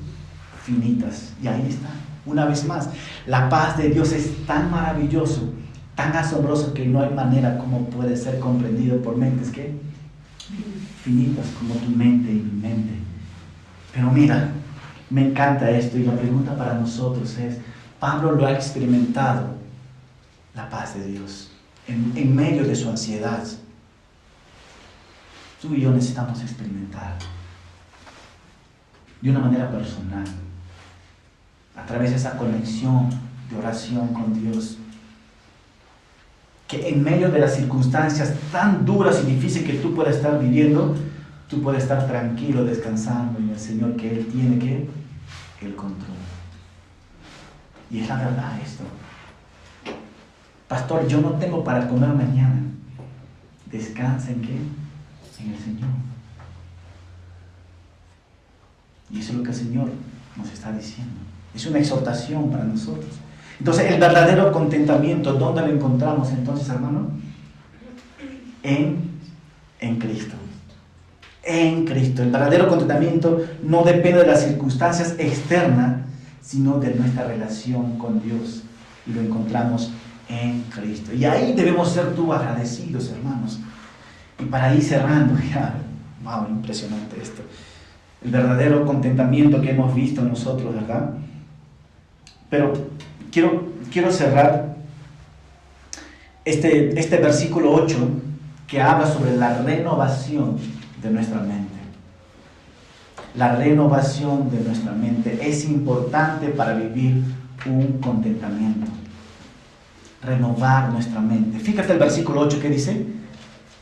finitas. Y ahí está, una vez más, la paz de Dios es tan maravilloso, tan asombroso, que no hay manera como puede ser comprendido por mentes ¿qué? Finitas, como tu mente y mi mente. Pero mira, me encanta esto, y la pregunta para nosotros es, Pablo lo ha experimentado, la paz de Dios, en medio de su ansiedad. Tú y yo necesitamos experimentar de una manera personal, a través de esa conexión de oración con Dios, que en medio de las circunstancias tan duras y difíciles que tú puedas estar viviendo, tú puedes estar tranquilo, descansando en el Señor, que Él tiene ¿qué? El control. Y es la verdad esto. Pastor, yo no tengo para comer mañana. Descansa en ¿qué? En el Señor. Y eso es lo que el Señor nos está diciendo. Es una exhortación para nosotros. Entonces, el verdadero contentamiento, ¿dónde lo encontramos entonces, hermano? En Cristo. En Cristo. El verdadero contentamiento no depende de las circunstancias externas, sino de nuestra relación con Dios. Y lo encontramos en Cristo. Y ahí debemos ser tú agradecidos, hermanos. Y para ir cerrando, ya, wow, impresionante esto. El verdadero contentamiento que hemos visto nosotros, ¿verdad? Pero quiero cerrar este versículo 8, que habla sobre la renovación de nuestra mente. La renovación de nuestra mente es importante para vivir un contentamiento. Renovar nuestra mente. Fíjate el versículo 8 que dice: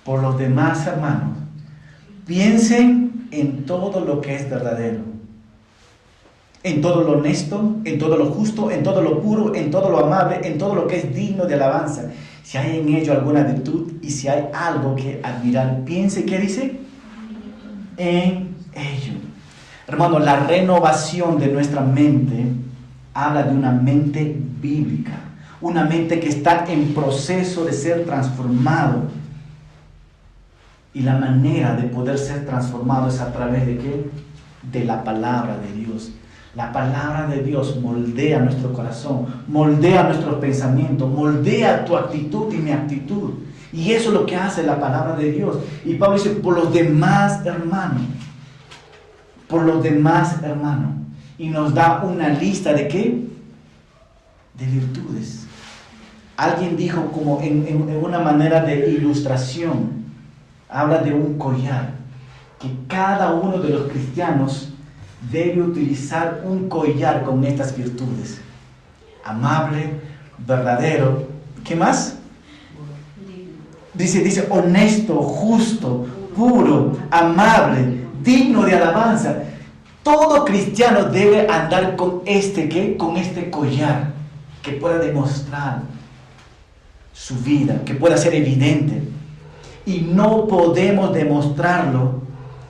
por los demás, hermanos, piensen en todo lo que es verdadero, en todo lo honesto, en todo lo justo, en todo lo puro, en todo lo amable, en todo lo que es digno de alabanza. Si hay en ello alguna virtud y si hay algo que admirar, piense, ¿qué dice? En ello. Hermano, la renovación de nuestra mente habla de una mente bíblica, una mente que está en proceso de ser transformado. Y la manera de poder ser transformado es a través de ¿qué? De la palabra de Dios. La palabra de Dios moldea nuestro corazón, moldea nuestros pensamientos, moldea tu actitud y mi actitud. Y eso es lo que hace la palabra de Dios. Y Pablo dice, por los demás hermanos. Por los demás hermanos. Y nos da una lista de ¿qué? De virtudes. Alguien dijo como en una manera de ilustración, habla de un collar, que cada uno de los cristianos debe utilizar un collar con estas virtudes: amable, verdadero, ¿qué más? Dice honesto, justo, puro, amable, digno de alabanza. Todo cristiano debe andar con ¿qué? Con este collar que pueda demostrar su vida, que pueda ser evidente. Y no podemos demostrarlo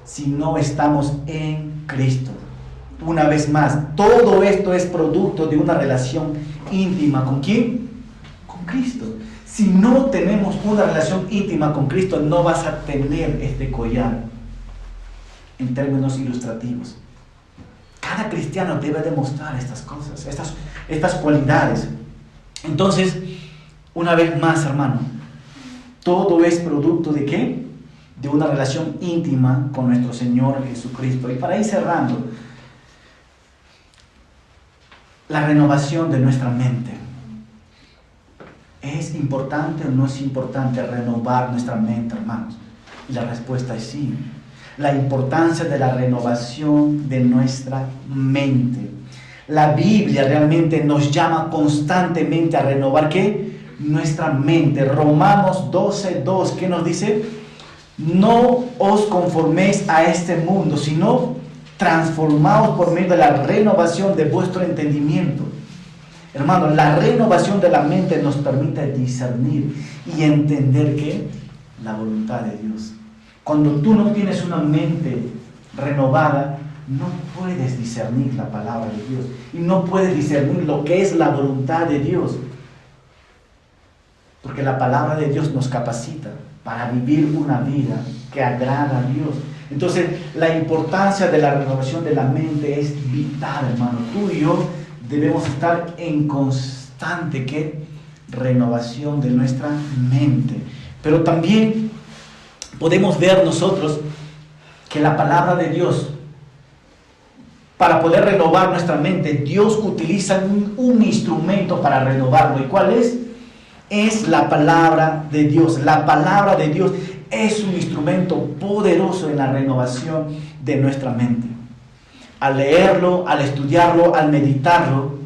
si no estamos en Cristo. Una vez más, todo esto es producto de una relación íntima. ¿Con quién? Con Cristo. Si no tenemos una relación íntima con Cristo, no vas a tener este collar en términos ilustrativos. Cada cristiano debe demostrar estas cosas, estas cualidades. Entonces, una vez más, hermano, todo es producto ¿de qué? De una relación íntima con nuestro Señor Jesucristo. Y para ir cerrando, la renovación de nuestra mente. ¿Es importante o no es importante renovar nuestra mente, hermanos? Y la respuesta es sí. La importancia de la renovación de nuestra mente. La Biblia realmente nos llama constantemente a renovar ¿qué? Nuestra mente. Romanos 12:2, ¿qué nos dice? No os conforméis a este mundo, sino transformaos por medio de la renovación de vuestro entendimiento. Hermano, la renovación de la mente nos permite discernir y entender ¿qué? La voluntad de Dios. Cuando tú no tienes una mente renovada, no puedes discernir la palabra de Dios y no puedes discernir lo que es la voluntad de Dios, porque la palabra de Dios nos capacita para vivir una vida que agrada a Dios. Entonces, la importancia de la renovación de la mente es vital, hermano. Tú y yo debemos estar en constante ¿qué? Renovación de nuestra mente. Pero también podemos ver nosotros que la palabra de Dios, para poder renovar nuestra mente, Dios utiliza un instrumento para renovarlo. ¿Y cuál es? Es la palabra de Dios. La palabra de Dios es un instrumento poderoso en la renovación de nuestra mente. Al leerlo, al estudiarlo, al meditarlo,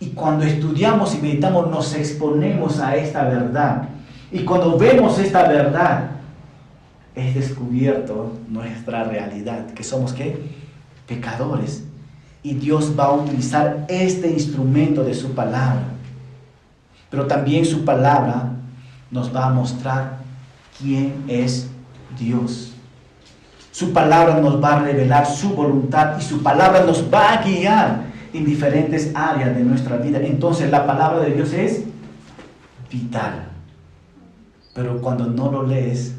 y cuando estudiamos y meditamos nos exponemos a esta verdad. Y cuando vemos esta verdad, es descubierto nuestra realidad, que somos ¿qué? Pecadores. Y Dios va a utilizar este instrumento de su palabra. Pero también su palabra nos va a mostrar quién es Dios. Su palabra nos va a revelar su voluntad y su palabra nos va a guiar en diferentes áreas de nuestra vida. Entonces la palabra de Dios es vital. Pero cuando no lo lees,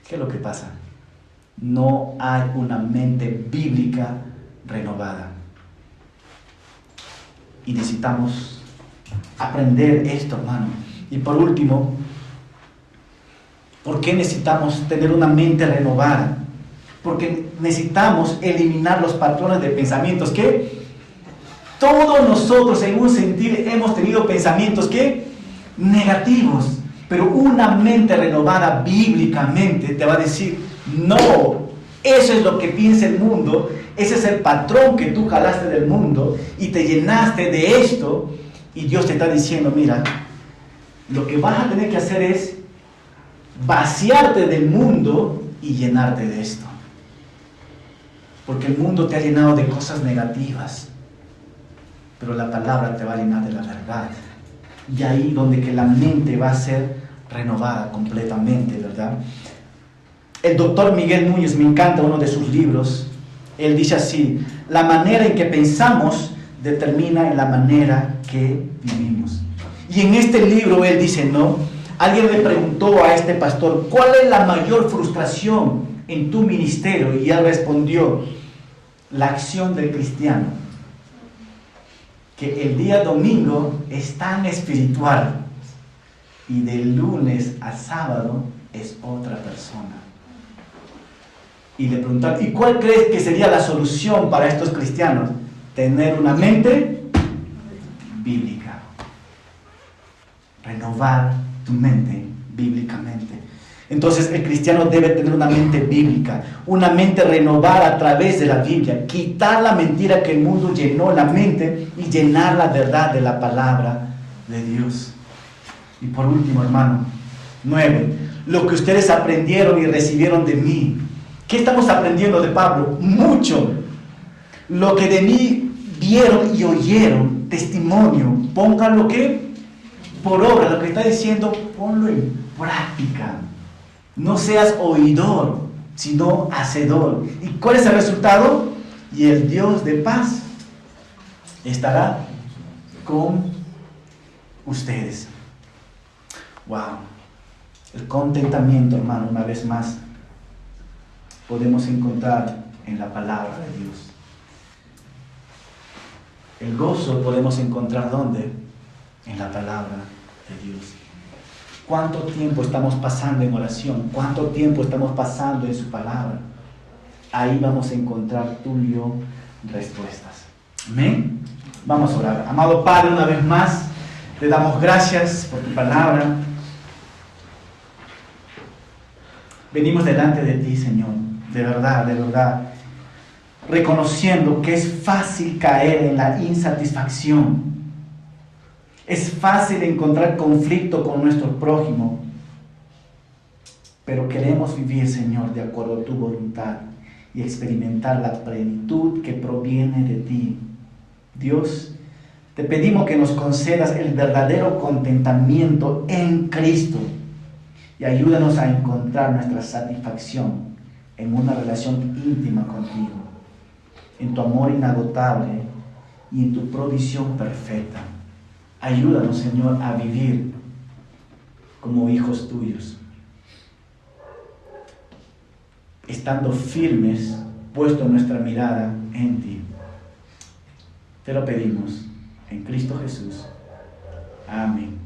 ¿qué es lo que pasa? No hay una mente bíblica renovada. Y necesitamos aprender esto, hermano. Y por último, ¿por qué necesitamos tener una mente renovada? Porque necesitamos eliminar los patrones de pensamientos que todos nosotros en un sentir hemos tenido pensamientos que negativos. Pero una mente renovada bíblicamente te va a decir, no, eso es lo que piensa el mundo, ese es el patrón que tú jalaste del mundo y te llenaste de esto, y Dios te está diciendo, mira, lo que vas a tener que hacer es vaciarte del mundo y llenarte de esto. Porque el mundo te ha llenado de cosas negativas, pero la palabra te va a llenar de la verdad. Y ahí donde que la mente va a ser renovada completamente, ¿verdad? El doctor Miguel Núñez, me encanta uno de sus libros, él dice así, la manera en que pensamos determina en la manera que vivimos. Y en este libro él dice, no, alguien le preguntó a este pastor, ¿cuál es la mayor frustración en tu ministerio? Y él respondió, la acción del cristiano, que el día domingo es tan espiritual y del lunes a sábado es otra persona. Y le preguntaron, ¿y cuál crees que sería la solución para estos cristianos? Tener una mente bíblica. Renovar tu mente bíblicamente. Entonces el cristiano debe tener una mente bíblica, una mente renovada a través de la Biblia, quitar la mentira que el mundo llenó la mente y llenar la verdad de la palabra de Dios. Y por último, hermano, 9, lo que ustedes aprendieron y recibieron de mí, ¿Qué estamos aprendiendo de Pablo? Mucho. Lo que de mí vieron y oyeron, testimonio, pónganlo ¿qué? Por obra. Lo que está diciendo, ponlo en práctica. No seas oidor, sino hacedor. ¿Y cuál es el resultado? Y el Dios de paz estará con ustedes. Wow. El contentamiento, hermano, una vez más, podemos encontrar en la palabra de Dios. El gozo podemos encontrar ¿dónde? En la palabra de Dios. ¿Cuánto tiempo estamos pasando en oración? ¿Cuánto tiempo estamos pasando en su palabra? Ahí vamos a encontrar tú y yo respuestas. Amén. Vamos a orar. Amado Padre, una vez más, te damos gracias por tu palabra. Venimos delante de ti, Señor, de verdad, reconociendo que es fácil caer en la insatisfacción. Es fácil encontrar conflicto con nuestro prójimo, pero queremos vivir, Señor, de acuerdo a tu voluntad y experimentar la plenitud que proviene de ti. Dios, te pedimos que nos concedas el verdadero contentamiento en Cristo y ayúdanos a encontrar nuestra satisfacción en una relación íntima contigo, en tu amor inagotable y en tu provisión perfecta. Ayúdanos, Señor, a vivir como hijos tuyos, estando firmes, puesto nuestra mirada en ti. Te lo pedimos en Cristo Jesús. Amén.